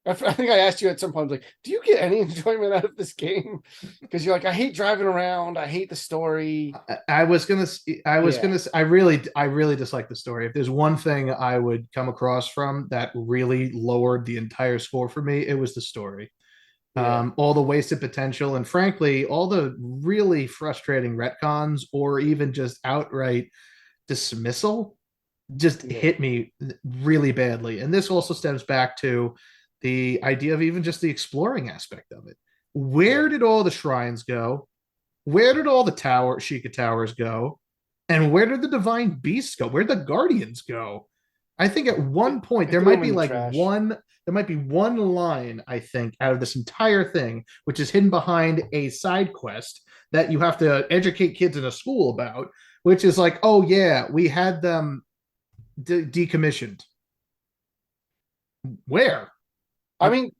I think I asked you at some point, like, do you get any enjoyment out of this game? Because you're like, I hate driving around. I hate the story. I was gonna. I was Yeah, gonna. I really dislike the story. If there's one thing I would come across from that really lowered the entire score for me, it was the story. yeah, All the wasted potential, and frankly, all the really frustrating retcons or even just outright dismissal just yeah, hit me really badly. And this also stems back to the idea of even just the exploring aspect of it. yeah. Where did all the shrines go? Where did all the Sheikah towers go? And where did the divine beasts go? Where did the guardians go? I think at one point I threw them in the there might be one line, I think, out of this entire thing, which is hidden behind a side quest that you have to educate kids in a school about, which is like, oh yeah, we had them decommissioned. Where? I mean,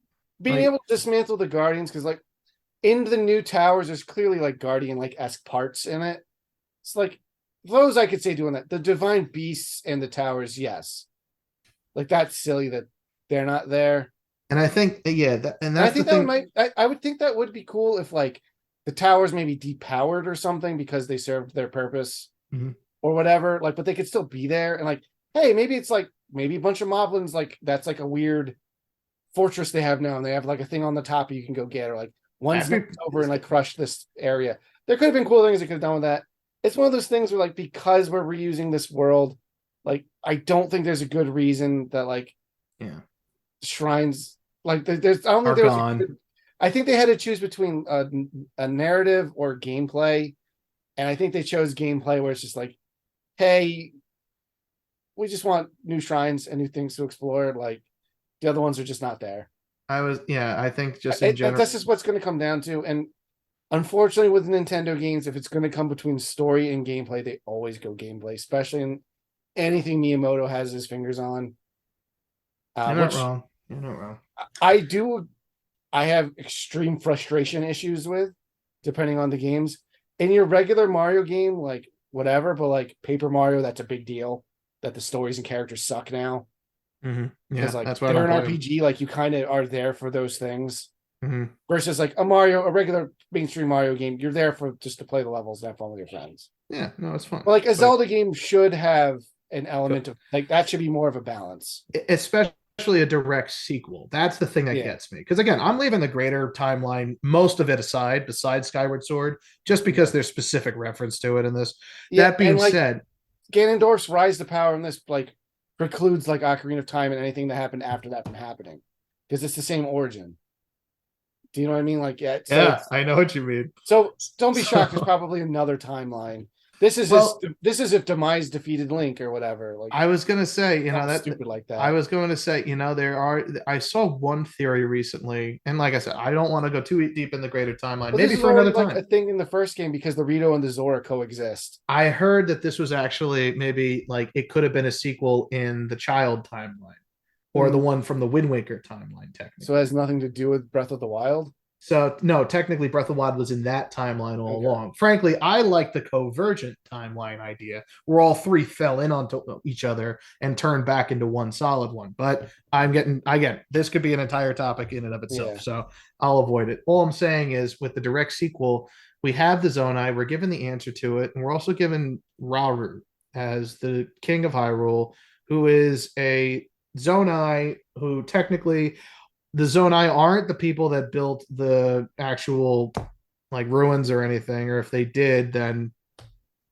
being Like, able to dismantle the Guardians, because like in the new towers, there's clearly like Guardian like esque parts in it. It's like those I could say doing that. The Divine Beasts and the towers, yes. Like that's silly that they're not there. and I think, yeah, and And I that's the think that would thing. might I would think that would be cool if like the towers maybe depowered or something because they served their purpose Mhm. or whatever. Like, but they could still be there and like, hey, maybe it's like maybe a bunch of moblins like that's like a weird fortress they have now, and they have like a thing on the top you can go get, or like one's That'd knocked over and like crush this area. There could have been cool things they could have done with that. It's one of those things where like because we're reusing this world, like I don't think there's a good reason that like yeah, shrines like there's I don't think are there was a gone. good, I think they had to choose between a narrative or gameplay, and I think they chose gameplay where it's just like, hey, we just want new shrines and new things to explore. Like the other ones are just not there. I think just in general. That's just what's going to come down to. And unfortunately, with Nintendo games, if it's going to come between story and gameplay, they always go gameplay, especially in anything Miyamoto has his fingers on. You're not Which wrong. You're not wrong. I do. I have extreme frustration issues with, depending on the games. In your regular Mario game, like whatever, but like Paper Mario, that's a big deal. That the stories and characters suck now because Yeah, like that's why I they're don't an play them. RPG, like you kind of are there for those things. Hmm. Versus like a Mario, a regular mainstream Mario game, you're there for just to play the levels and have fun with your friends. Yeah, no, it's fun. But like a But Zelda game should have an element of like that should be more of a balance. especially a direct sequel. That's the thing that Yeah. gets me. Because again, I'm leaving the greater timeline, most of it aside, besides Skyward Sword, just because there's specific reference to it in this. Yeah, That and being like said, Ganondorf's rise to power in this like precludes like Ocarina of Time and anything that happened after that from happening. Because it's the same origin. Do you know what I mean? Like, yeah, yeah, I know what you mean. so don't be shocked. There's So, probably another timeline. This is well, this is if Demise defeated Link or whatever. Like I was gonna say, something stupid like I that. was going to say, I saw one theory recently, and like I said, I don't want to go too deep in the greater timeline. But this Maybe is for already another like a time. thing in the first game because the Rito and the Zora coexist. I heard that this was actually maybe like it could have been a sequel in the child timeline or the Mm. one from the Wind Waker timeline, So it technically. has nothing to do with Breath of the Wild. So no, technically Breath of the Wild was in that timeline all Okay. along. Frankly, I like the convergent timeline idea where all three fell in onto each other and turned back into one solid one. But again, this could be an entire topic in and of itself. Yeah. So I'll avoid it. All I'm saying is with the direct sequel, we have the Zonai, we're given the answer to it, and we're also given Rauru as the king of Hyrule, who is a Zonai who technically the Zonai aren't the people that built the actual like ruins or anything, or if they did, then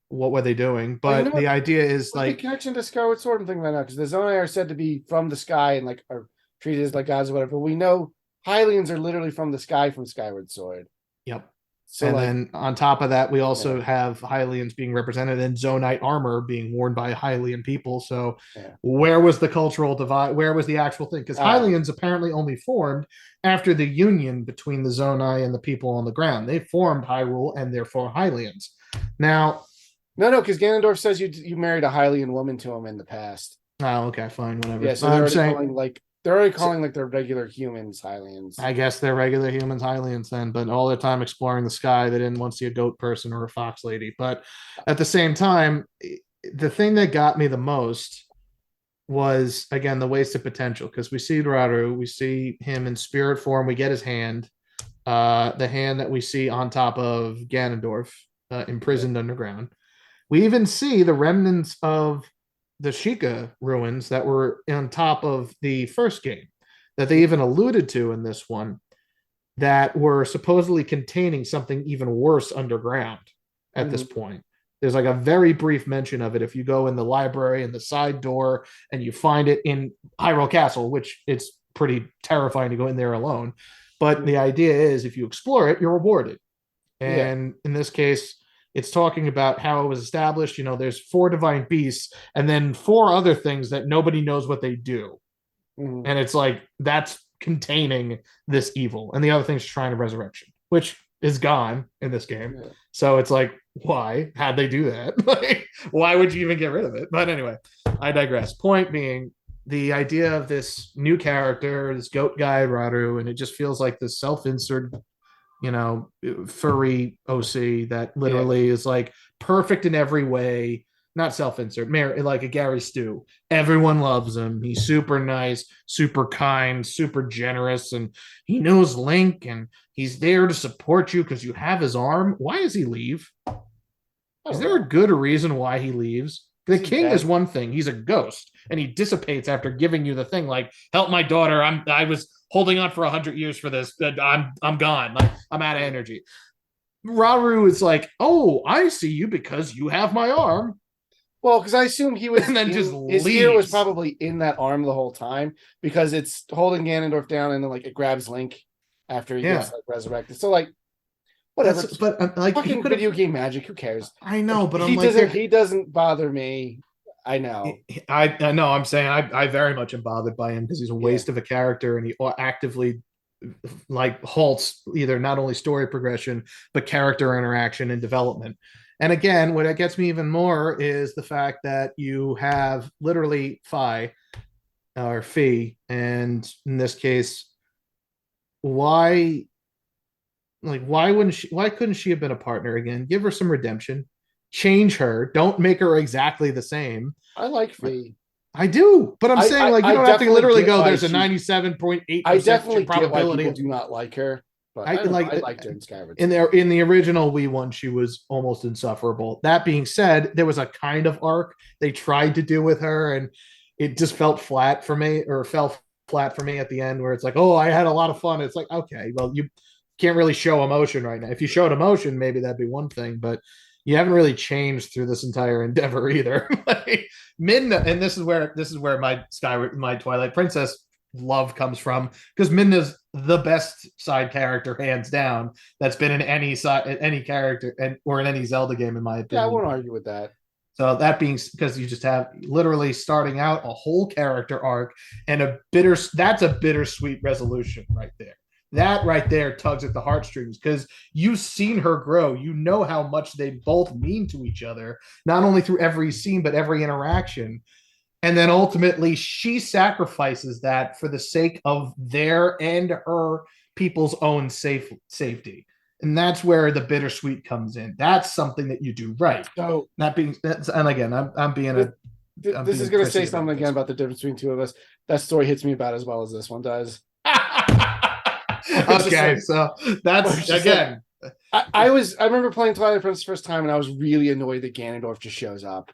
what were they doing? Well, you know But the idea is what's the like, connection to Skyward Sword? I'm thinking about now because the Zonai are said to be from the sky and like are treated as like gods or whatever. But we know Hylians are literally from the sky from Skyward Sword. yep. So And like, then on top of that, we yeah, also have Hylians being represented and Zonite armor being worn by Hylian people. So yeah. where was the cultural divide? Where was the actual thing? Because I don't know. Hylians apparently only formed after the union between the Zonai and the people on the ground. They formed Hyrule and therefore Hylians. Now, No, because Ganondorf says you married a Hylian woman to him in the past. oh, okay, fine, whatever. Yeah, so I'm saying they're already so calling like their regular humans Hylians. I guess they're regular humans, Hylians, then, but all their time exploring the sky, they didn't want to see a goat person or a fox lady. But at the same time, the thing that got me the most was again the wasted potential because we see Rauru, we see him in spirit form, we get his hand, the hand that we see on top of Ganondorf, Yeah. imprisoned underground. We even see the remnants of the Sheikah ruins that were on top of the first game that they even alluded to in this one that were supposedly containing something even worse underground at this Mhm. point. There's like a very brief mention of it if you go in the library and the side door and you find it in Hyrule Castle, which it's pretty terrifying to go in there alone. But the idea is if you explore it, you're rewarded. Yeah. And in this case, it's talking about how it was established. You know, there's four divine beasts and then four other things that nobody knows what they do. Mhm. And it's like that's containing this evil. And the other thing's Shrine of Resurrection, which is gone in this game. Yeah. So it's like, why? How'd they do that? Like, why would you even get rid of it? But anyway, I digress. Point being, the idea of this new character, this goat guy, Raru, and it just feels like this self-insert, furry OC that Yeah. literally is like perfect in every way. Not self-insert, like a Gary Stu. Everyone loves him. He's super nice, super kind, super generous, and he knows Link, and he's there to support you because you have his arm. Why does he leave? I Is don't there a know. good reason why he leaves? The Is he king is dead? one thing. He's a ghost, and he dissipates after giving you the thing. Like, help my daughter. I was holding on for 100 years for this. I'm gone. Like, I'm out of energy. Raru is like, oh, I see you because you have my arm, Well, because I assume he was and then just his ear was leaves. probably in that arm the whole time because it's holding Ganondorf down and then like it grabs Link after he Yeah, gets like resurrected. So like whatever, like he fucking could have. video game magic. Who cares? I Like know, but I'm like, he doesn't bother me. I know. I know I'm saying I very much am bothered by him because he's a Yeah. waste of a character and he actively like halts either not only story progression but character interaction and development. And again, what gets me even more is the fact that you have literally Phi or Fee, and in this case, why why couldn't she have been a partner again? Give her some redemption, change her, don't make her exactly the same. I like Fee. I do, but I'm saying like you I don't have to definitely literally get go. why There's a she. I 97.8% definitely get why probability. people do not like her, but I I don't know. like I liked her in Skyward in Sword. there in the original Wii one, she was almost insufferable. That being said, there was a kind of arc they tried to do with her, and it just felt flat for me, or fell flat for me at the end, where it's like, oh, I had a lot of fun. It's like, okay, well, you can't really show emotion right now. If you showed emotion, maybe that'd be one thing, but you haven't really changed through this entire endeavor either. Like, Midna, and this is where my Twilight Princess love comes from, because Midna's the best side character hands down that's been in any character or in any Zelda game in my Yeah, I opinion. won't argue with that. So that being because you just have literally starting out a whole character arc and that's a bittersweet resolution right there. That right there tugs at the heartstrings because you've seen her grow. You know how much they both mean to each other, not only through every scene, but every interaction. And then ultimately, she sacrifices that for the sake of their and her people's own safety. And that's where the bittersweet comes in. That's something that you do right. So That being, and again, I'm being this, a I'm this is being going to say prissy something about again this. about the difference between two of us. That story hits me about as well as this one does. It's just Okay, like, so it's that's just like again. I remember playing Twilight Princess first time and I was really annoyed that Ganondorf just shows up.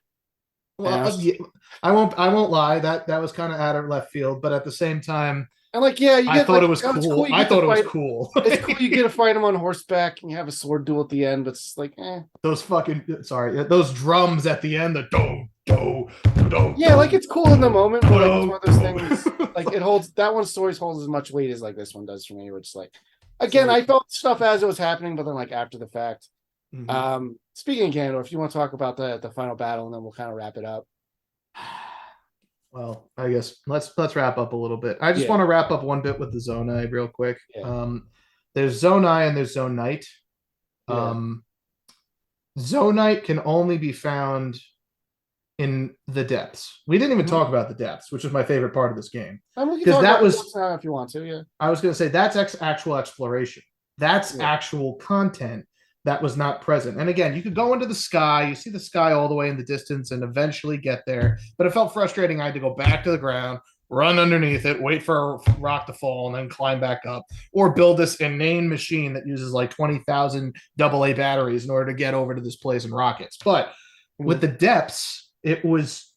And Well, yeah, I won't lie. That was kind of out of left field, but at the same time, and like, yeah, you I get thought it like, was oh, it's cool. cool. You I get to thought it was fight. cool. It's cool. You get to fight him on horseback and you have a sword duel at the end. But it's like, eh. Those fucking sorry, those drums at the end, the do do do Yeah, like it's cool in the moment, but like it's one do of those things. Like it holds that one story holds as much weight as like this one does for me. Which like, again, so. I felt stuff as it was happening, but then like after the fact. Mhm. Speaking of Ganondorf, if you want to talk about the final battle, and then we'll kind of wrap it up. Well, I guess let's wrap up a little bit. I just Yeah, want to wrap up one bit with the Zonai real quick. yeah, There's Zonai and there's Zonite. yeah. Um, Zonite can only be found in the depths. We didn't even Mhm. talk about the depths, which is my favorite part of this game, And we can because talk that about was it now if you want to. Yeah, I was going to say that's actual exploration. That's yeah. actual content that was not present. And again, you could go into the sky, you see the sky all the way in the distance and eventually get there. But it felt frustrating. I had to go back to the ground, run underneath it, wait for a rock to fall, and then climb back up, or build this inane machine that uses like 20,000 AA batteries in order to get over to this place in rockets. But with Mhm. the depths, it was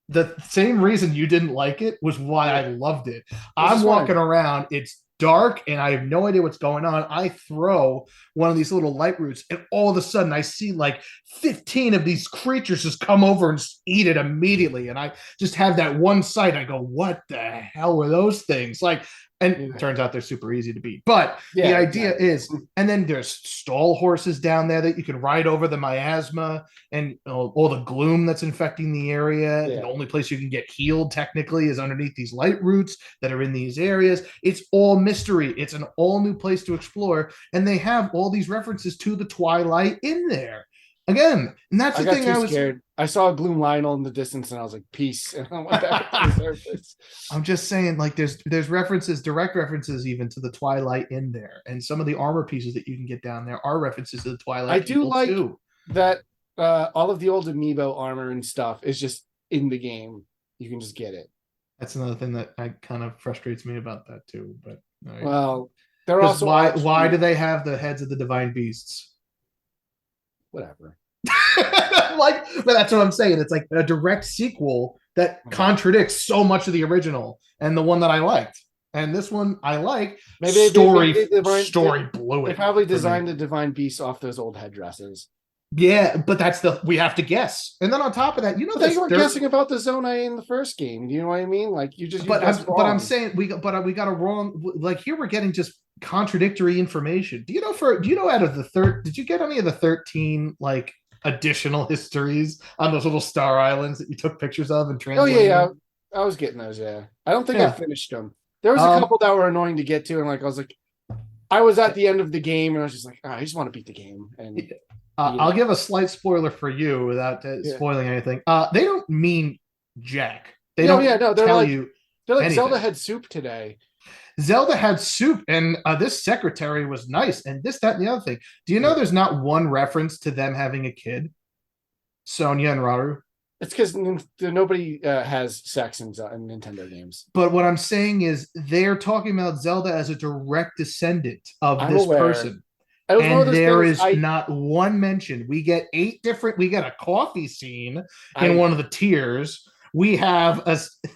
the same reason you didn't like it was why I loved it. This I'm is walking fine. around, it's dark, and I have no idea what's going on. I throw one of these little light roots, and all of a sudden I see like 15 of these creatures just come over and just eat it immediately. And I just have that one sight. I go, what the hell were those things? Like, and it Yeah, turns out they're super easy to beat. But the yeah, idea exactly. is, and then there's stall horses down there that you can ride over the miasma and all the gloom that's infecting the area. And Yeah, the only place you can get healed technically is underneath these light roots that are in these areas. It's all mystery. It's an all new place to explore. And they have all these references to the Twilight in there. Again, and that's I the got thing too I was scared. I saw a Gloom Lionel in the distance, and I was like, "Peace," and I went back up to the surface. I'm just saying, like, there's references, direct references even to the Twilight in there, and some of the armor pieces that you can get down there are references to the I Twilight do people like too. that all of the old amiibo armor and stuff is just in the game. You can just get it. That's another thing that I kind of frustrates me about that too. But Well, they're because also why optional. do they have the heads of the divine beasts? Whatever. Like, but that's what I'm saying. It's like a direct sequel that contradicts so much of the original and the one that I liked. And this one I like. Maybe they divine Story blew they it probably for me. designed the divine beast off those old headdresses. Yeah, but that's the we have to guess. And then on top of that, you know I thought you this were there guessing about the Zonai in the first game. You know what I mean? Like you but guessed I'm wrong. saying we got a wrong like here we're getting just contradictory information. Do you know out of the third did you get any of the 13 like additional histories on those little star islands that you took pictures of and Oh yeah, translated yeah. them. I was getting those. Yeah, I don't think I Yeah. finished them. There was a Um, couple that were annoying to get to, and like I was like, I was at the end of the game, and I was just like, oh, I just want to beat the game and beat I'll it. give a slight spoiler for you without Yeah. spoiling anything. They don't mean jack. They Yeah, don't yeah. No, tell you they're like Zelda anything. had soup today. Zelda had soup, and this secretary was nice, and this, that, and the other thing. Do you know Yeah. there's not one reference to them having a kid, Sonya and Raru? It's because nobody has sex in Nintendo games. But what I'm saying is they're talking about Zelda as a direct descendant of I'm this aware. person. It was one of And those there things. is not one mention. We get we get a coffee scene in I one of the tiers. We have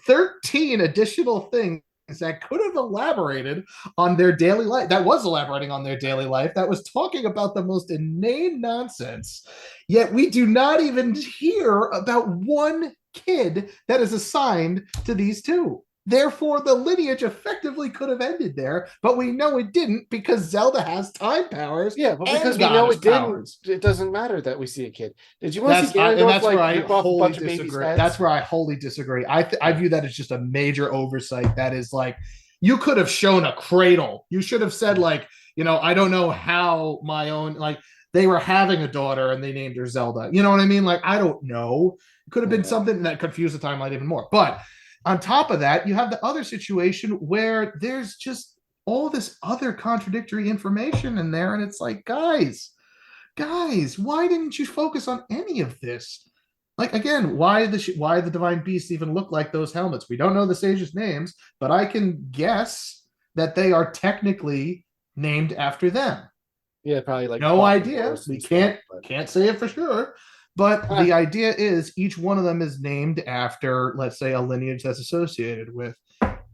13 additional things that could have elaborated on their daily life. That was elaborating on their daily life. That was talking about the most inane nonsense. Yet we do not even hear about one kid that is assigned to these two. Therefore, the lineage effectively could have ended there, but we know it didn't because Zelda has time powers Yeah, but because and we know goddess it didn't, powers. it doesn't matter that we see a kid. Did you want to see And Ganondorf that's where like I rip off a wholly bunch of babies' disagree. That's heads? where I wholly disagree. I view that as just a major oversight. That is like you could have shown a cradle. You should have said like, I don't know how my own like they were having a daughter and they named her Zelda. You know what I mean? Like I don't know. It could have been Yeah. something that confused the timeline even more. But on top of that, you have the other situation where there's just all this other contradictory information in there, and it's like, guys, why didn't you focus on any of this? Like again, why the divine beasts even look like those helmets? We don't know the sages' names, but I can guess that they are technically named after them. Yeah, probably like No Quaffle idea. Horse We and stuff. But can't say it for sure. But the idea is each one of them is named after, let's say, a lineage that's associated with,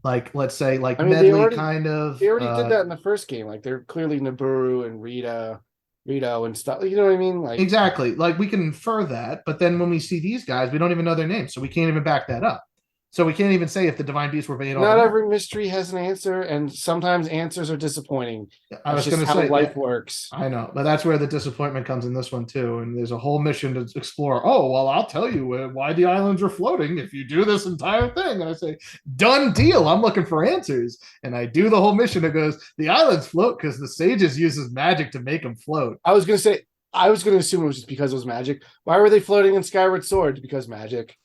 like, let's say, like I mean, Medley kind of. they already did that in the first game. Like they're clearly Naburu and Rito and stuff. You know what I mean? Like Exactly. Like we can infer that, but then when we see these guys, we don't even know their names, so we can't even back that up. So we can't even say if the divine beasts were made off. not every mystery has an answer, and sometimes answers are disappointing. I That's was just going to how say life that. works. I know, but that's where the disappointment comes in this one too. And there's a whole mission to explore. Oh, well, I'll tell you why the islands are floating if you do this entire thing. And I say, done deal. I'm looking for answers. And I do the whole mission. It goes, the islands float because the sages uses magic to make them float. I was gonna say, I was gonna assume it was just because it was magic. Why were they floating in Skyward Sword? Because magic.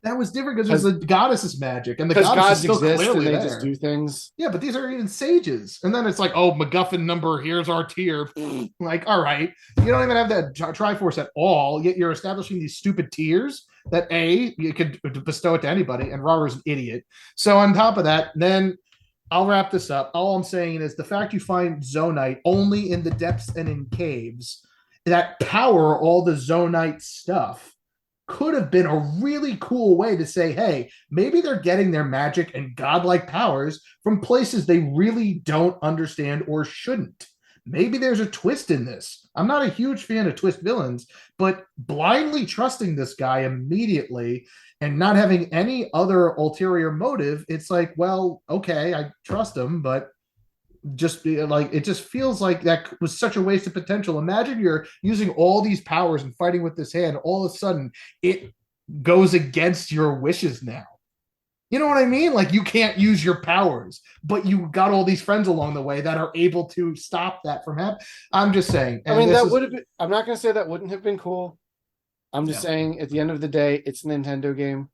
That was different because there's the goddess's magic, and the Because goddess is gods still exist and clearly they there. just do things. Yeah, but these are even sages. And then it's like, oh, MacGuffin number, here's our tier. Like, all right. You don't even have that Triforce at all, yet you're establishing these stupid tiers that A, you could bestow it to anybody, and Raru's an idiot. So on top of that, then I'll wrap this up. All I'm saying is the fact you find Zonite only in the depths and in caves that power all the Zonite stuff could have been a really cool way to say, hey, maybe they're getting their magic and godlike powers from places they really don't understand or shouldn't. Maybe there's a twist in this. I'm not a huge fan of twist villains, but blindly trusting this guy immediately and not having any other ulterior motive, it's like, well, okay, I trust him, but just be like it just feels like that was such a waste of potential. Imagine you're using all these powers and fighting with this hand, all of a sudden it goes against your wishes now. You know what I mean? Like you can't use your powers, but you got all these friends along the way that are able to stop that from happening. I'm just saying. I mean, that would have been. I'm not gonna say that wouldn't have been cool. I'm just saying, at the end of the day, it's a Nintendo game.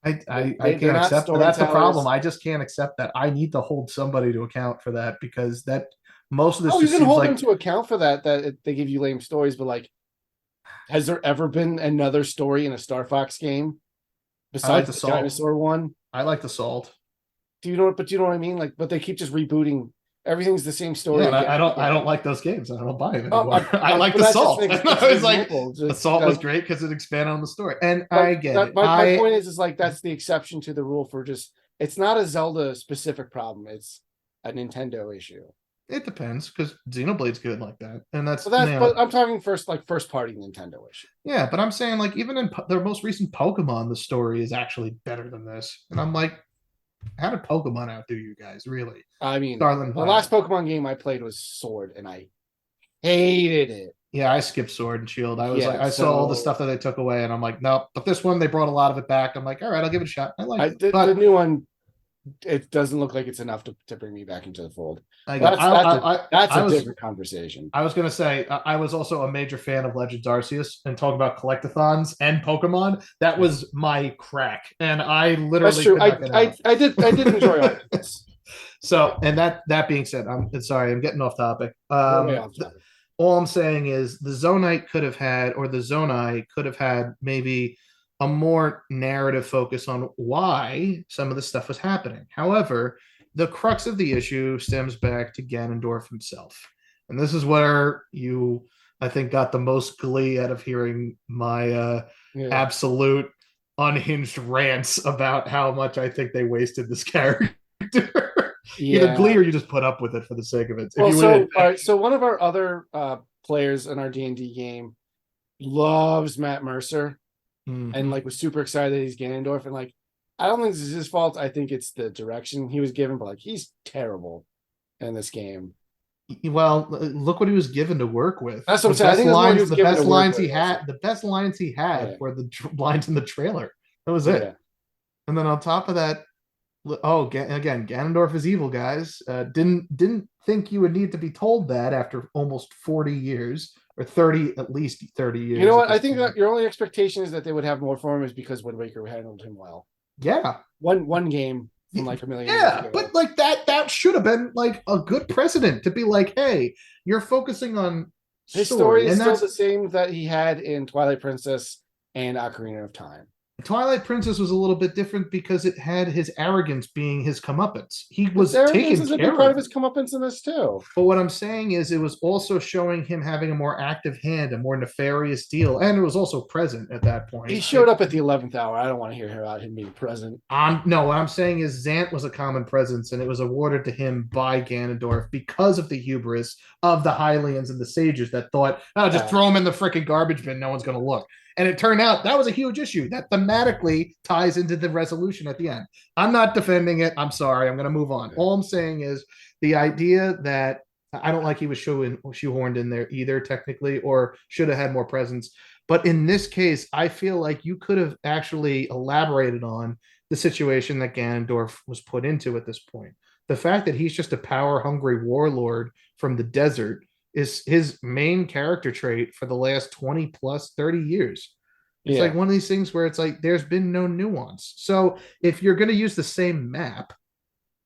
I They're can't not accept that. That's the problem. storytellers. I just can't accept that. I need to hold somebody to account for that because that most of this Oh, you just can seems hold them like to account for that. They give you lame stories, but like, has there ever been another story in a Star Fox game I like besides the the salt. dinosaur one? I like the salt. Do you know? But you know what I mean? Like, but they keep just rebooting. Everything's the same story Yeah, again. I don't like those games. I don't buy them Oh, anymore. I like but the that's just salt. it's I an was like, example. the Just salt was like, great because it expanded on the story, and but I get it. my point is like that's the exception to the rule for just. It's not a Zelda specific problem. It's a Nintendo issue. It depends because Xenoblade's good like that, and that's So that's. But I'm talking first party Nintendo issue. yeah. But I'm saying like even in their most recent Pokemon, the story is actually better than this, and I'm like, how did Pokemon outdo you guys? Really? I mean, Scarlet and the Violet. last Pokemon game I played was Sword, and I hated it. Yeah, I skipped Sword and Shield. I was like, Yeah, I saw all the stuff so that they took away, and I'm like, nope. But this one, they brought a lot of it back. I'm like, all right, I'll give it a shot. I liked it, the but new one, it doesn't look like it's enough to bring me back into the fold. again, But that's I a was different conversation. I was gonna say I was also a major fan of Legends Arceus and talk about collectathons and Pokemon. That Yeah. was my crack, and I That's literally true. could not get out. I did enjoy Arceus. So, and that being said, I'm sorry, I'm getting off topic. We're way off topic. All I'm saying is the Zonite could have had, or the Zonai could have had maybe a more narrative focus on why some of the stuff was happening. However, the crux of the issue stems back to Ganondorf himself. And this is where you, I think, got the most glee out of hearing my Yeah. absolute unhinged rants about how much I think they wasted this character. Either glee Yeah. or you just put up with it for the sake of it. If Well, you would so all right, so one of our other players in our D&D game loves Matt Mercer and Mhm. like was super excited that he's Ganondorf, and like I don't think this is his fault. I think it's the direction he was given, but like he's terrible in this game. Well, look what he was given to work with. That's what I'm saying. I think it's more he was The given to best work lines with he also. had, the best lines he had Yeah. were the lines in the trailer. That was it. Yeah. And then on top of that, oh, again, Ganondorf is evil, guys. Didn't think you would need to be told that after almost 40 years or 30, at least 30 You know years at what? I this think point. that your only expectation is that they would have more for him is because Wind Waker handled him well. Yeah, One game from like a million years yeah, ago. but like that should have been like a good precedent to be like, hey, you're focusing on His story story, is and still that's the same that he had in Twilight Princess and Ocarina of Time. Twilight Princess was a little bit different because it had his arrogance being his comeuppance. He His was arrogance taken is a big care part of of. his comeuppance in this too. But what I'm saying is, it was also showing him having a more active hand, a more nefarious deal, and it was also present at that He point. showed up at the 11th hour. I don't want to hear about him being present. No, what I'm saying is Zant was a common presence, and it was awarded to him by Ganondorf because of the hubris of the Hylians and the sages that thought, oh, just Yeah. throw him in the freaking garbage bin, no one's going to look. And it turned out that was a huge issue that thematically ties into the resolution at the end. I'm not defending it. I'm sorry. I'm going to move on. Yeah. All I'm saying is the idea that I don't like he was shoehorned in there either, technically, or should have had more presence. But in this case, I feel like you could have actually elaborated on the situation that Ganondorf was put into at this point. The fact that he's just a power hungry warlord from the desert is his main character trait for the last 20 plus 30 years. It's like Yeah. one of these things where it's like there's been no nuance. So if you're going to use the same map,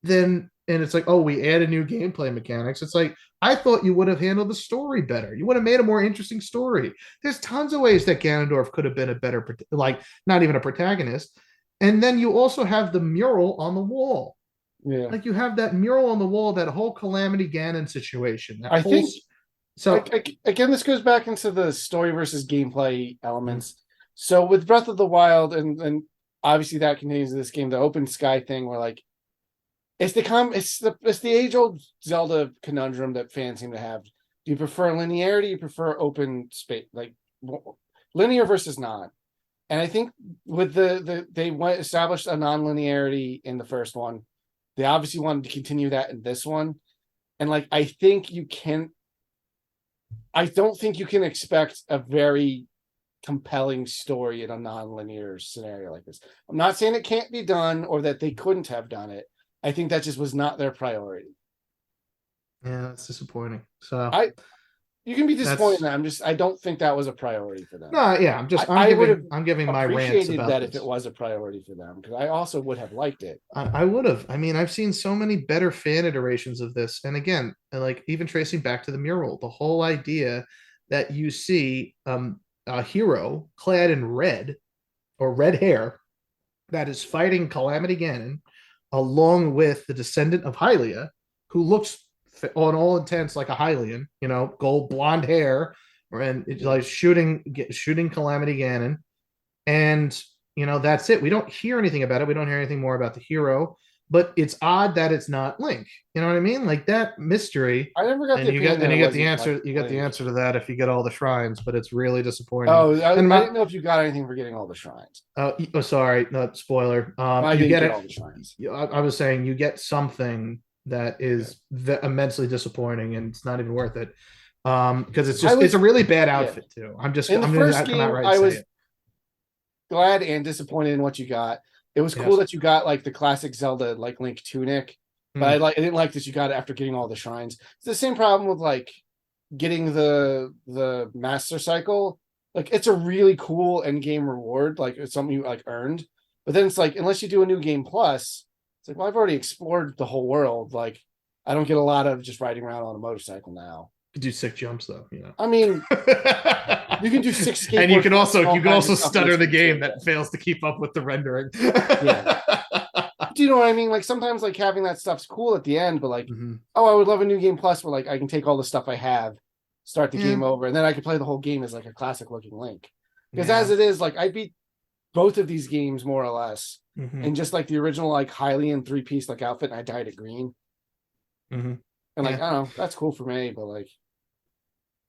then and it's like, oh, we add a new gameplay mechanics. It's like, I thought you would have handled the story better. You would have made a more interesting story. There's tons of ways that Ganondorf could have been a better, like, not even a protagonist. And then you also have the mural on the wall. Yeah. Like, you have that mural on the wall, that whole Calamity Ganon situation. That I whole. think So, again, this goes back into the story versus gameplay elements. So with Breath of the Wild, and obviously that continues in this game, the open sky thing, where like it's the age old Zelda conundrum that fans seem to have. Do you prefer linearity? Do you prefer open space, like linear versus non? And I think with they went established a non-linearity in the first one. They obviously wanted to continue that in this one. And like I don't think you can expect a very compelling story in a non-linear scenario like this. I'm not saying it can't be done or that they couldn't have done it. I think that just was not their priority. yeah, it's disappointing. So, I You can be disappointed that's. in that. I don't think that was a priority for them. No, yeah, I would have I'm giving my rants appreciated about that if it this. was a priority for them, because I also would have liked it. I would have. I mean, I've seen so many better fan iterations of this. And again, like even tracing back to the mural, the whole idea that you see a hero clad in red or red hair that is fighting Calamity Ganon along with the descendant of Hylia, who looks on all intents like a Hylian, gold blonde hair, and it's like shooting Calamity Ganon. And that's it. We don't hear anything about it. We don't hear anything more about the hero, but it's odd that it's not Link. You know what I mean? Like that mystery. I never got And the opinion that you it get the wasn't like answer. You get the Link. answer to that if you get all the shrines, but it's really disappointing. Oh, And I didn't know if you got anything for getting all the shrines. sorry, no spoiler. I You didn't get get it. all the shrines. I was saying you get something that Yeah. is immensely disappointing, and it's not even worth it. Because it's I just it's a was really bad yeah. outfit too. In the I'm gonna first come out game, right and I say was it. glad and disappointed in what you got. It was cool Yes. that you got like the classic Zelda like Link tunic, but Mm, I didn't like that you got it after getting all the shrines. It's the same problem with like getting the master cycle. Like it's a really cool end game reward, like it's something you like earned. But then it's like unless you do a new game plus, it's like, well, I've already explored the whole world. Like I don't get a lot of just riding around on a motorcycle now. could do sick jumps though, you know. I mean, you can do six And you skateboard can flips also and all kinds of stuff in stutter this the game too. game that fails to keep up with the rendering. Yeah. Do you know what I mean? Like sometimes like having that stuff's cool at the end, but like, Mhm. oh, I would love a new game plus where like I can take all the stuff I have, start the Yeah, game over, and then I can play the whole game as like a classic looking Link. Because as yeah. it is, like I beat both of these games more or less, Hmm. and just like the original like Hylian three-piece like outfit, and I dyed it green. Hmm. And like, Yeah. I don't know, that's cool for me, but like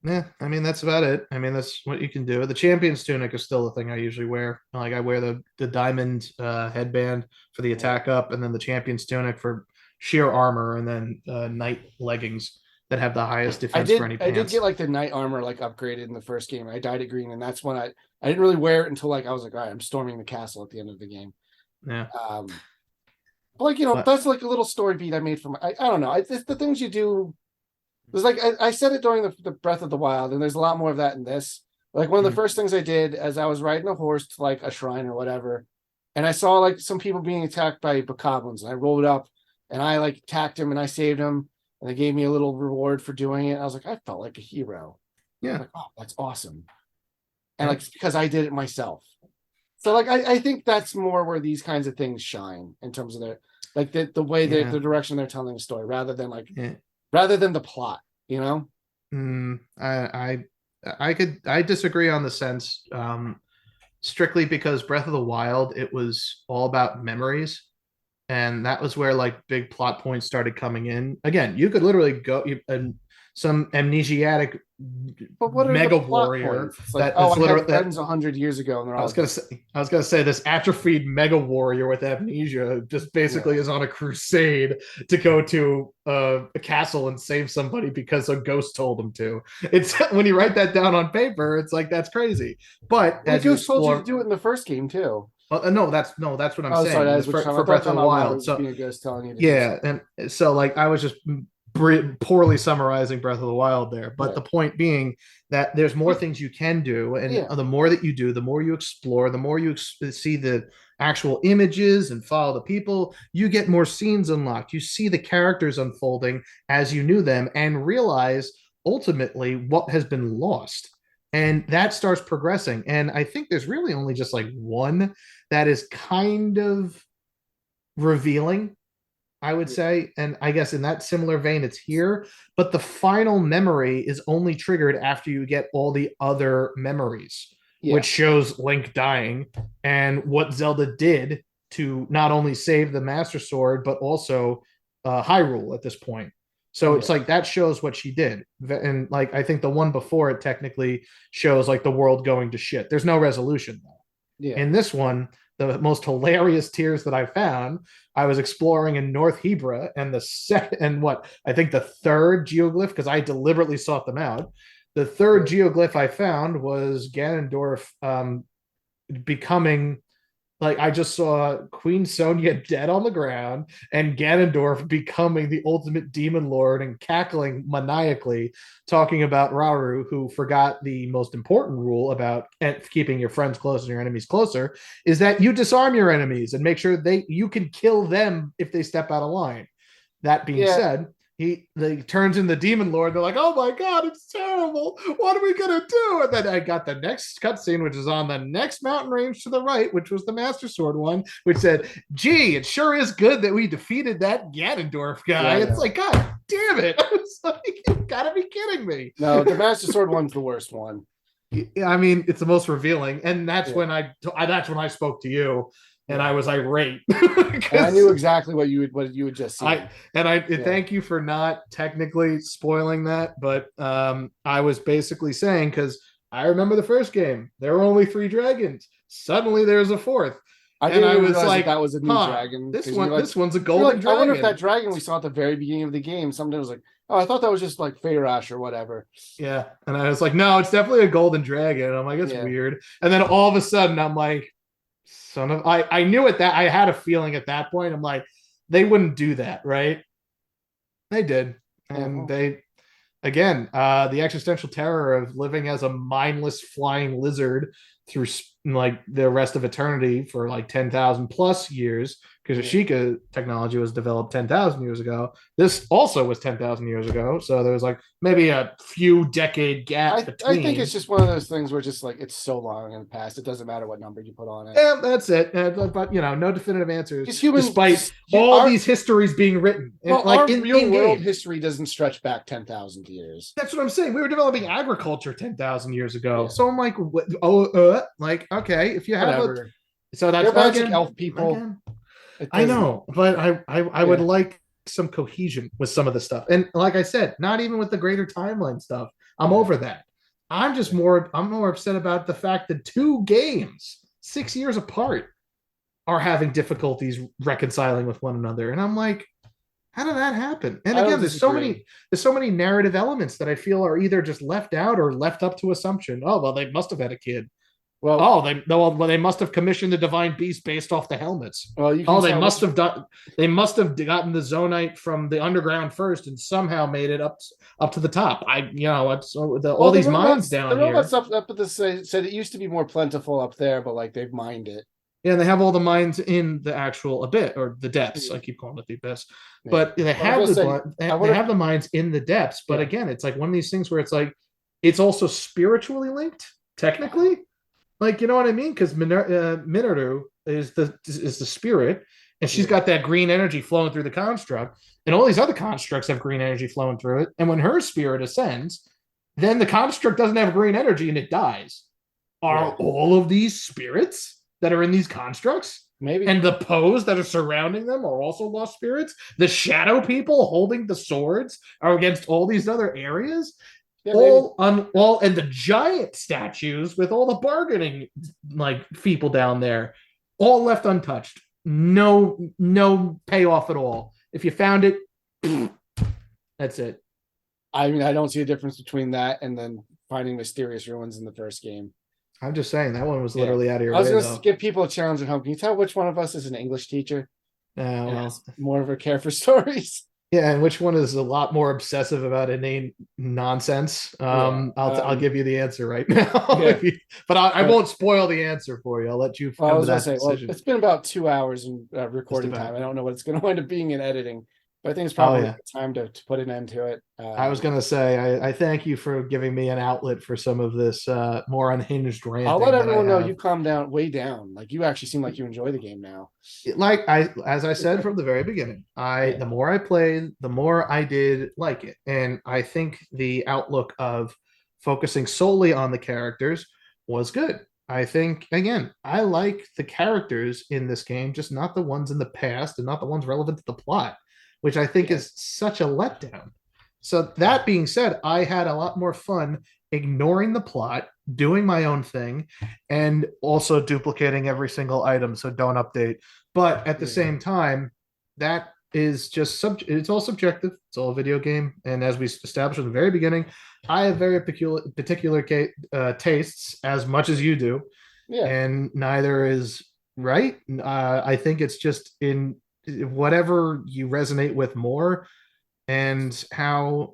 Yeah, I mean that's about it. I mean that's what you can do. The champion's tunic is still the thing I usually wear. Like I wear the diamond headband for the yeah. attack up, and then the champion's tunic for sheer armor, and then knight leggings that have the highest defense for any I did get pants. like the knight armor like upgraded in the first game. I dyed it green, and that's when I didn't really wear it until like I was like, all right, I'm storming the castle at the end of the game. Yeah, But like but that's like a little story beat I made from I don't know. It's the things you do. There's like I said it during the Breath of the Wild, and there's a lot more of that in this. Like one of the mm, first things I did as I was riding a horse to like a shrine or whatever, and I saw like some people being attacked by bokoblins, and I rolled up and I like attacked him and I saved him, and they gave me a little reward for doing it. I was like, I felt like a hero. I'm yeah, like, oh, that's awesome. And yeah, like it's because I did it myself. So like I think that's more where these kinds of things shine in terms of their like the way that yeah, the direction they're telling the story yeah. rather than the plot, you know? Mm, I disagree on the sense, strictly because Breath of the Wild, it was all about memories, and that was where like big plot points started coming in. Again, you could literally go and some amnesiac But what are the mega plot warrior points? It's like, that oh, is I had literally that friends 100 years ago, and they're I all was gonna dead. say I was gonna say this atrophied mega warrior with amnesia just Yeah, basically is on a crusade to go to a castle and save somebody because a ghost told him to. It's when you write that down on paper, it's like that's crazy. But well, the as you ghost told you to explore, do it in the first game too. no, that's what I'm Oh, sorry, saying. that In is what you're talking for about. I thought Breath you of were the talking about Wild, Wario just so being a ghost telling you to do yeah, something. and so like I was just poorly summarizing Breath of the Wild there, but Yeah, the point being that there's more things you can do, and yeah, the more that you do, the more you explore, the more you see the actual images and follow the people, you get more scenes unlocked. You see the characters unfolding as you knew them, and realize ultimately what has been lost. And that starts progressing. And I think there's really only just like one that is kind of revealing, I would yeah, say. And I guess in that similar vein, it's here. But the final memory is only triggered after you get all the other memories, which yeah, shows Link dying and what Zelda did to not only save the Master Sword, but also Hyrule at this point. So yeah, it's like that shows what she did. And like, I think the one before it technically shows like the world going to shit. There's no resolution though. yeah. In this one, the most hilarious tears that I found, I was exploring in North Hebra, and the second and what I think the third geoglyph, because I deliberately sought them out. The third Right. geoglyph I found was Ganondorf becoming like I just saw Queen Sonia dead on the ground and Ganondorf becoming the ultimate demon lord and cackling maniacally, talking about Rauru, who forgot the most important rule about keeping your friends close and your enemies closer, is that you disarm your enemies and make sure you can kill them if they step out of line. That being Yeah, said, he turns in the demon lord. They're like, "Oh my god, it's terrible! What are we gonna do?" And then I got the next cutscene, which is on the next mountain range to the right, which was the Master Sword one, which said, "Gee, it sure is good that we defeated that Ganondorf yeah, guy." I It's know. like, God damn it! I was like, you gotta be kidding me. No, the Master Sword one's the worst one. I mean, it's the most revealing, and that's Yeah, when that's when I spoke to you, and yeah. I was irate And I knew because exactly what you had just I seen. I Yeah, thank you for not technically spoiling that, but I was basically saying because I remember the first game, there were only three dragons. Suddenly there's a fourth, I and didn't I even was realize that like, that was a new "Huh, dragon because you're like this one's a you're golden like I wonder if that dragon." dragon we saw at the very beginning of the game. Something was like Oh, I thought that was just like Feyrash or whatever. Yeah. And I was like, no, it's definitely a golden dragon. And I'm like, it's Yeah. weird. And then all of a sudden I'm like, son of I knew it that I had a feeling at that point. I'm like, they wouldn't do that, right? They did. And Mhm. they again, the existential terror of living as a mindless flying lizard through like the rest of eternity for like 10,000 plus years, because Yeah. Ashika technology was developed 10,000 years ago. This also was 10,000 years ago. So there was like maybe a few decade gap I think it's between. just one of those things where just like it's so long in the past, it doesn't matter what number you put on it. Yeah, that's it. But you know, no definitive answers, Because human, despite just all our these histories being written and well, like our real in world game. history doesn't stretch back 10,000 years. That's what I'm saying. We were developing agriculture 10,000 years ago. Yeah. So I'm like, like, okay, if you have a, Whatever. so that's They're magic again, elf people. It I doesn't. know, but I would Yeah. like some cohesion with some of the stuff. And like I said, not even with the greater timeline stuff. I'm Yeah. over that. Yeah. I'm more upset about the fact that two games, 6 years apart, are having difficulties reconciling with one another. And I'm like, how did that happen? And I don't again, disagree. there's so many narrative elements that I feel are either just left out or left up to assumption. Oh, well, they must have had a kid. Well, Oh, they must have commissioned the divine beast based off the helmets. well, you can Oh, they tell must which. have done. They must have gotten the Zonite from the underground first and somehow made it up to the top. It's all Well, these mines the down robots here. up at the said it used to be more plentiful up there, but like they've mined it. Yeah, and they have all the mines in the actual abyss or the depths. Yeah. I keep calling it the abyss, Yeah. but they Well, I was have gonna say, I they would have. have the mines in the depths. But Yeah. again, it's like one of these things where it's like it's also spiritually linked, technically. Like you know what I mean? Because Minoru is the spirit, and she's Yeah. got that green energy flowing through the construct, and all these other constructs have green energy flowing through it. And when her spirit ascends, then the construct doesn't have green energy and it dies. Are Yeah. all of these spirits that are in these constructs Maybe. and the pose that are surrounding them are also lost spirits? The shadow people holding the swords are against all these other areas. Yeah. Maybe. All and the giant statues with all the bargaining like people down there, all left untouched. No payoff at all. If you found it, that's it. I mean, I don't see a difference between that and then finding mysterious ruins in the first game. I'm just saying that one was Yeah. literally out of your I was way gonna though. give people a challenge at home. Can you tell which one of us is an English teacher and Well, has more of a care for stories? yeah, and which one is a lot more obsessive about inane nonsense? Yeah. I'll give you the answer right now. Yeah. But I But won't spoil the answer for you. I'll let you well, I come to was gonna that say, well, decision. it's been about 2 hours in Just recording time. about. I don't know what it's going to wind up being in editing, but I think it's Oh probably yeah. time to put an end to it. I was gonna say I thank you for giving me an outlet for some of this more unhinged I'll let ranting that I everyone know have. you calm down, way down. Like you actually seem like you enjoy the game now. Like I as I said from the very beginning, I Yeah. the more I played, the more I did like it. And I think the outlook of focusing solely on the characters was good. I think again, I like the characters in this game, just not the ones in the past and not the ones relevant to the plot, which I think Yeah. is such a letdown. So Yeah. that being said, I had a lot more fun ignoring the plot, doing my own thing, and also duplicating every single item. So don't update. But at the Yeah. same time, that is just it's all subjective. It's all a video game. And as we established at the very beginning, I have very particular tastes as much as you do. Yeah. And neither is right. I think it's just in whatever you resonate with more and how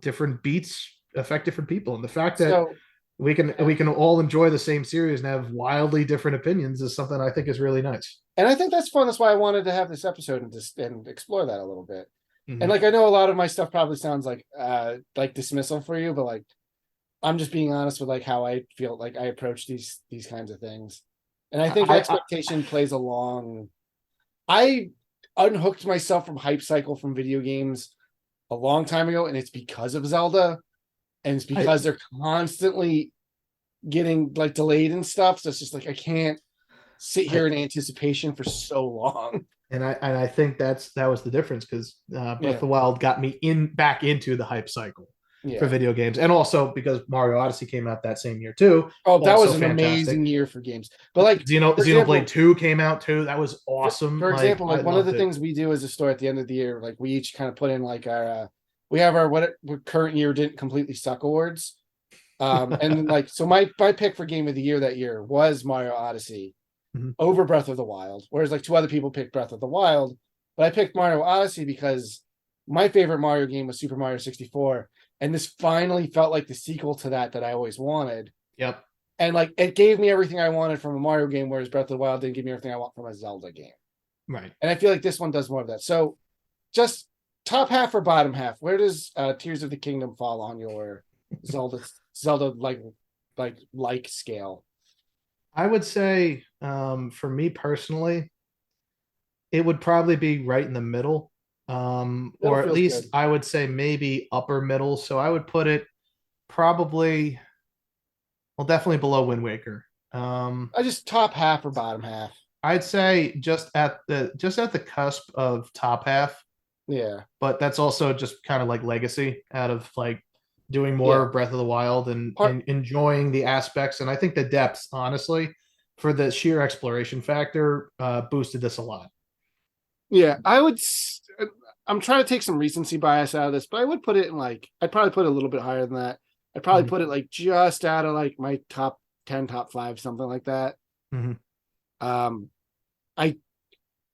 different beats affect different people, and the fact that So, we can all enjoy the same series and have wildly different opinions is something I think is really nice. and I think that's fun. That's why I wanted to have this episode and just and explore that a little bit. And Mm-hmm. like I know a lot of my stuff probably sounds like dismissal for you, but like I'm just being honest with like how I feel like I approach these kinds of things. And I think I expectation plays along. I unhooked myself from hype cycle from video games a long time ago, and it's because of Zelda, and it's I because they're constantly getting like delayed and stuff. So it's just like I can't sit I here in anticipation for so long. I think that was the difference because Breath Yeah, of the Wild got me in back into the hype cycle for yeah. video games, and also because Mario Odyssey came out that same year too, Oh, that also was an fantastic. amazing year for games. But like, for Xenoblade example, 2 came out too. That was awesome. for Like example, I like one of loved the it. things we do as a store at the end of the year, like we each kind of put in like our we have our what current year didn't completely suck awards. And like so my pick for game of the year that year was Mario Odyssey Mhm. over Breath of the Wild, whereas like two other people picked Breath of the Wild, but I picked Mario Odyssey because my favorite Mario game was Super Mario 64, and this finally felt like the sequel to that I always wanted. Yep. And like it gave me everything I wanted from a Mario game, whereas Breath of the Wild didn't give me everything I want from a Zelda game. Right. And I feel like this one does more of that. So just top half or bottom half, where does Tears of the Kingdom fall on your Zelda Zelda like scale? I would say, for me personally, it would probably be right in the middle. Middle Or at feels least good. I would say maybe upper middle. So I would put it probably, well, definitely below Wind Waker. I just top half or bottom half. I'd say just at the cusp of top half, Yeah. but that's also just kind of like legacy out of like doing Yeah. more Breath of the Wild Part and enjoying the aspects. And I think the depths, honestly, for the sheer exploration factor, boosted this a lot. yeah, I'm trying to take some recency bias out of this, but I would put it in like I'd probably put it a little bit higher than that. I'd probably Mhm. put it like just out of like my top 10, top 5, something like that. Mhm. Um I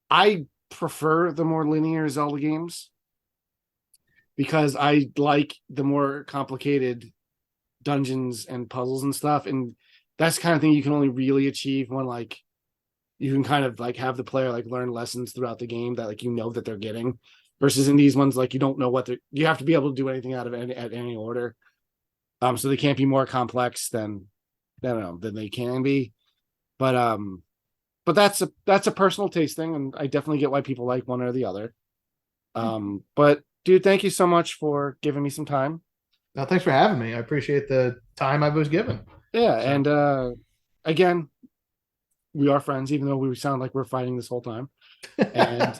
I prefer the more linear Zelda games because I like the more complicated dungeons and puzzles and stuff. And that's the kind of thing you can only really achieve when like you can kind of like have the player like learn lessons throughout the game that like you know that they're getting. Versus in these ones, like you don't know what they're you have to be able to do anything out of any order. So they can't be more complex than I don't know than they can be. But that's a personal taste thing, and I definitely get why people like one or the other. But dude, thank you so much for giving me some time. Now, thanks for having me. I appreciate the time I was given. Yeah, So, and again, we are friends, even though we sound like we're fighting this whole time. And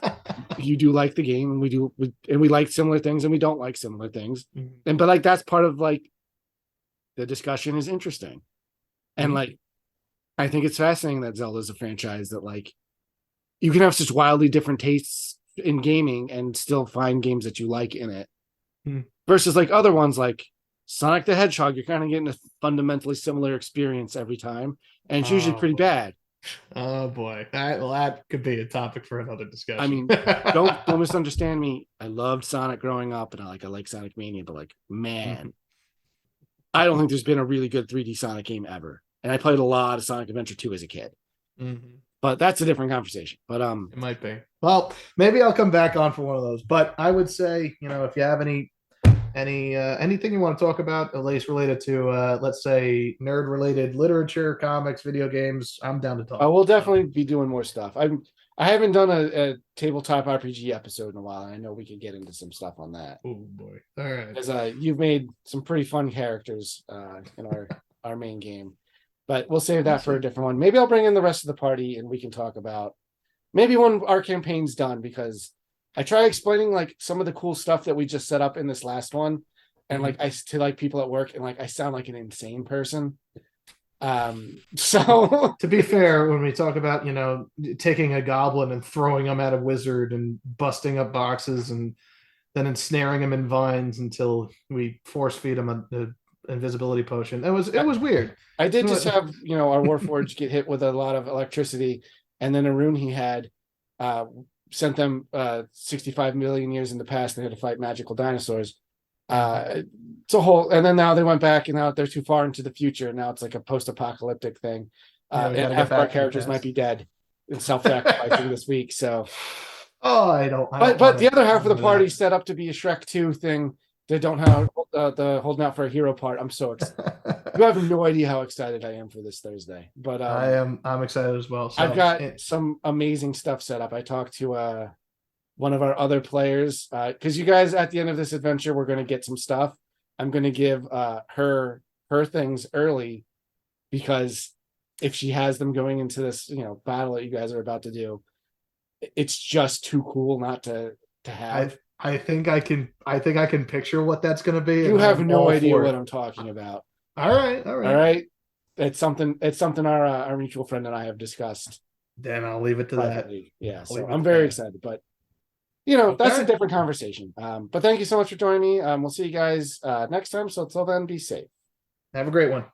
you do like the game, and and we like similar things, and we don't like similar things. Mhm. And but like that's part of like the discussion is interesting, and Mhm. like I think it's fascinating that Zelda is a franchise that like you can have such wildly different tastes in gaming and still find games that you like in it Mhm. versus like other ones like Sonic the Hedgehog. You're kind of getting a fundamentally similar experience every time, and it's usually Oh pretty boy. bad. Oh boy. That could be a topic for another I discussion. mean, don't misunderstand me. I loved Sonic growing up, and I like Sonic Mania, but like, man, Mhm. I don't think there's been a really good 3D Sonic game ever. And I played a lot of Sonic Adventure 2 as a kid, Mhm. but that's a different conversation. But It might be. Well, maybe I'll come back on for one of those. But I would say, if you have anything you want to talk about, at least related to let's say nerd related literature, comics, video games, I'm down to I talk. will So, definitely be doing more stuff. I haven't done a tabletop RPG episode in a while, and I know we could get into some stuff on that. oh boy. All right. Because you've made some pretty fun characters in our main game. But we'll save We'll that for a see. different one. Maybe I'll bring in the rest of the party and we can talk about maybe when our campaign's done, because I try explaining like some of the cool stuff that we just set up in this last one, and like Mhm. I to like people at work, and like I sound like an insane person. So To be fair, when we talk about, taking a goblin and throwing him at a wizard and busting up boxes and then ensnaring him in vines until we force feed him a invisibility potion. It was weird. I did just But have our Warforged get hit with a lot of electricity, and then a rune he had uh, sent them 65 million years in the past. They had to fight magical dinosaurs. It's a whole, and then now they went back, and now they're too far into the future. And now it's like a post-apocalyptic thing. yeah, we got And to get half of our back to the characters might past. be dead in self-sacrificing this week. So Oh, I don't but want the to other half of the remember party that. set up to be a Shrek 2 thing. They don't have the holding out for a hero part. I'm so excited. You have no idea how excited I am for this Thursday. But I'm excited as well. I've So got some amazing stuff set up. I talked to one of our other players because you guys at the end of this adventure we're going to get some stuff. I'm going to give her things early because if she has them going into this battle that you guys are about to do, it's just too cool not to I have. I think I can picture what that's going to be, You and have I'm no all idea for what it. I'm talking about. All right, all All right. right. It's something our mutual friend and I have discussed Then I'll leave it to that. privately. Yeah. I'll So leave it I'm to very that. excited. But that's a Okay. different conversation. But thank you so much for joining me. We'll see you guys next time. So till then, be safe. Have a great one.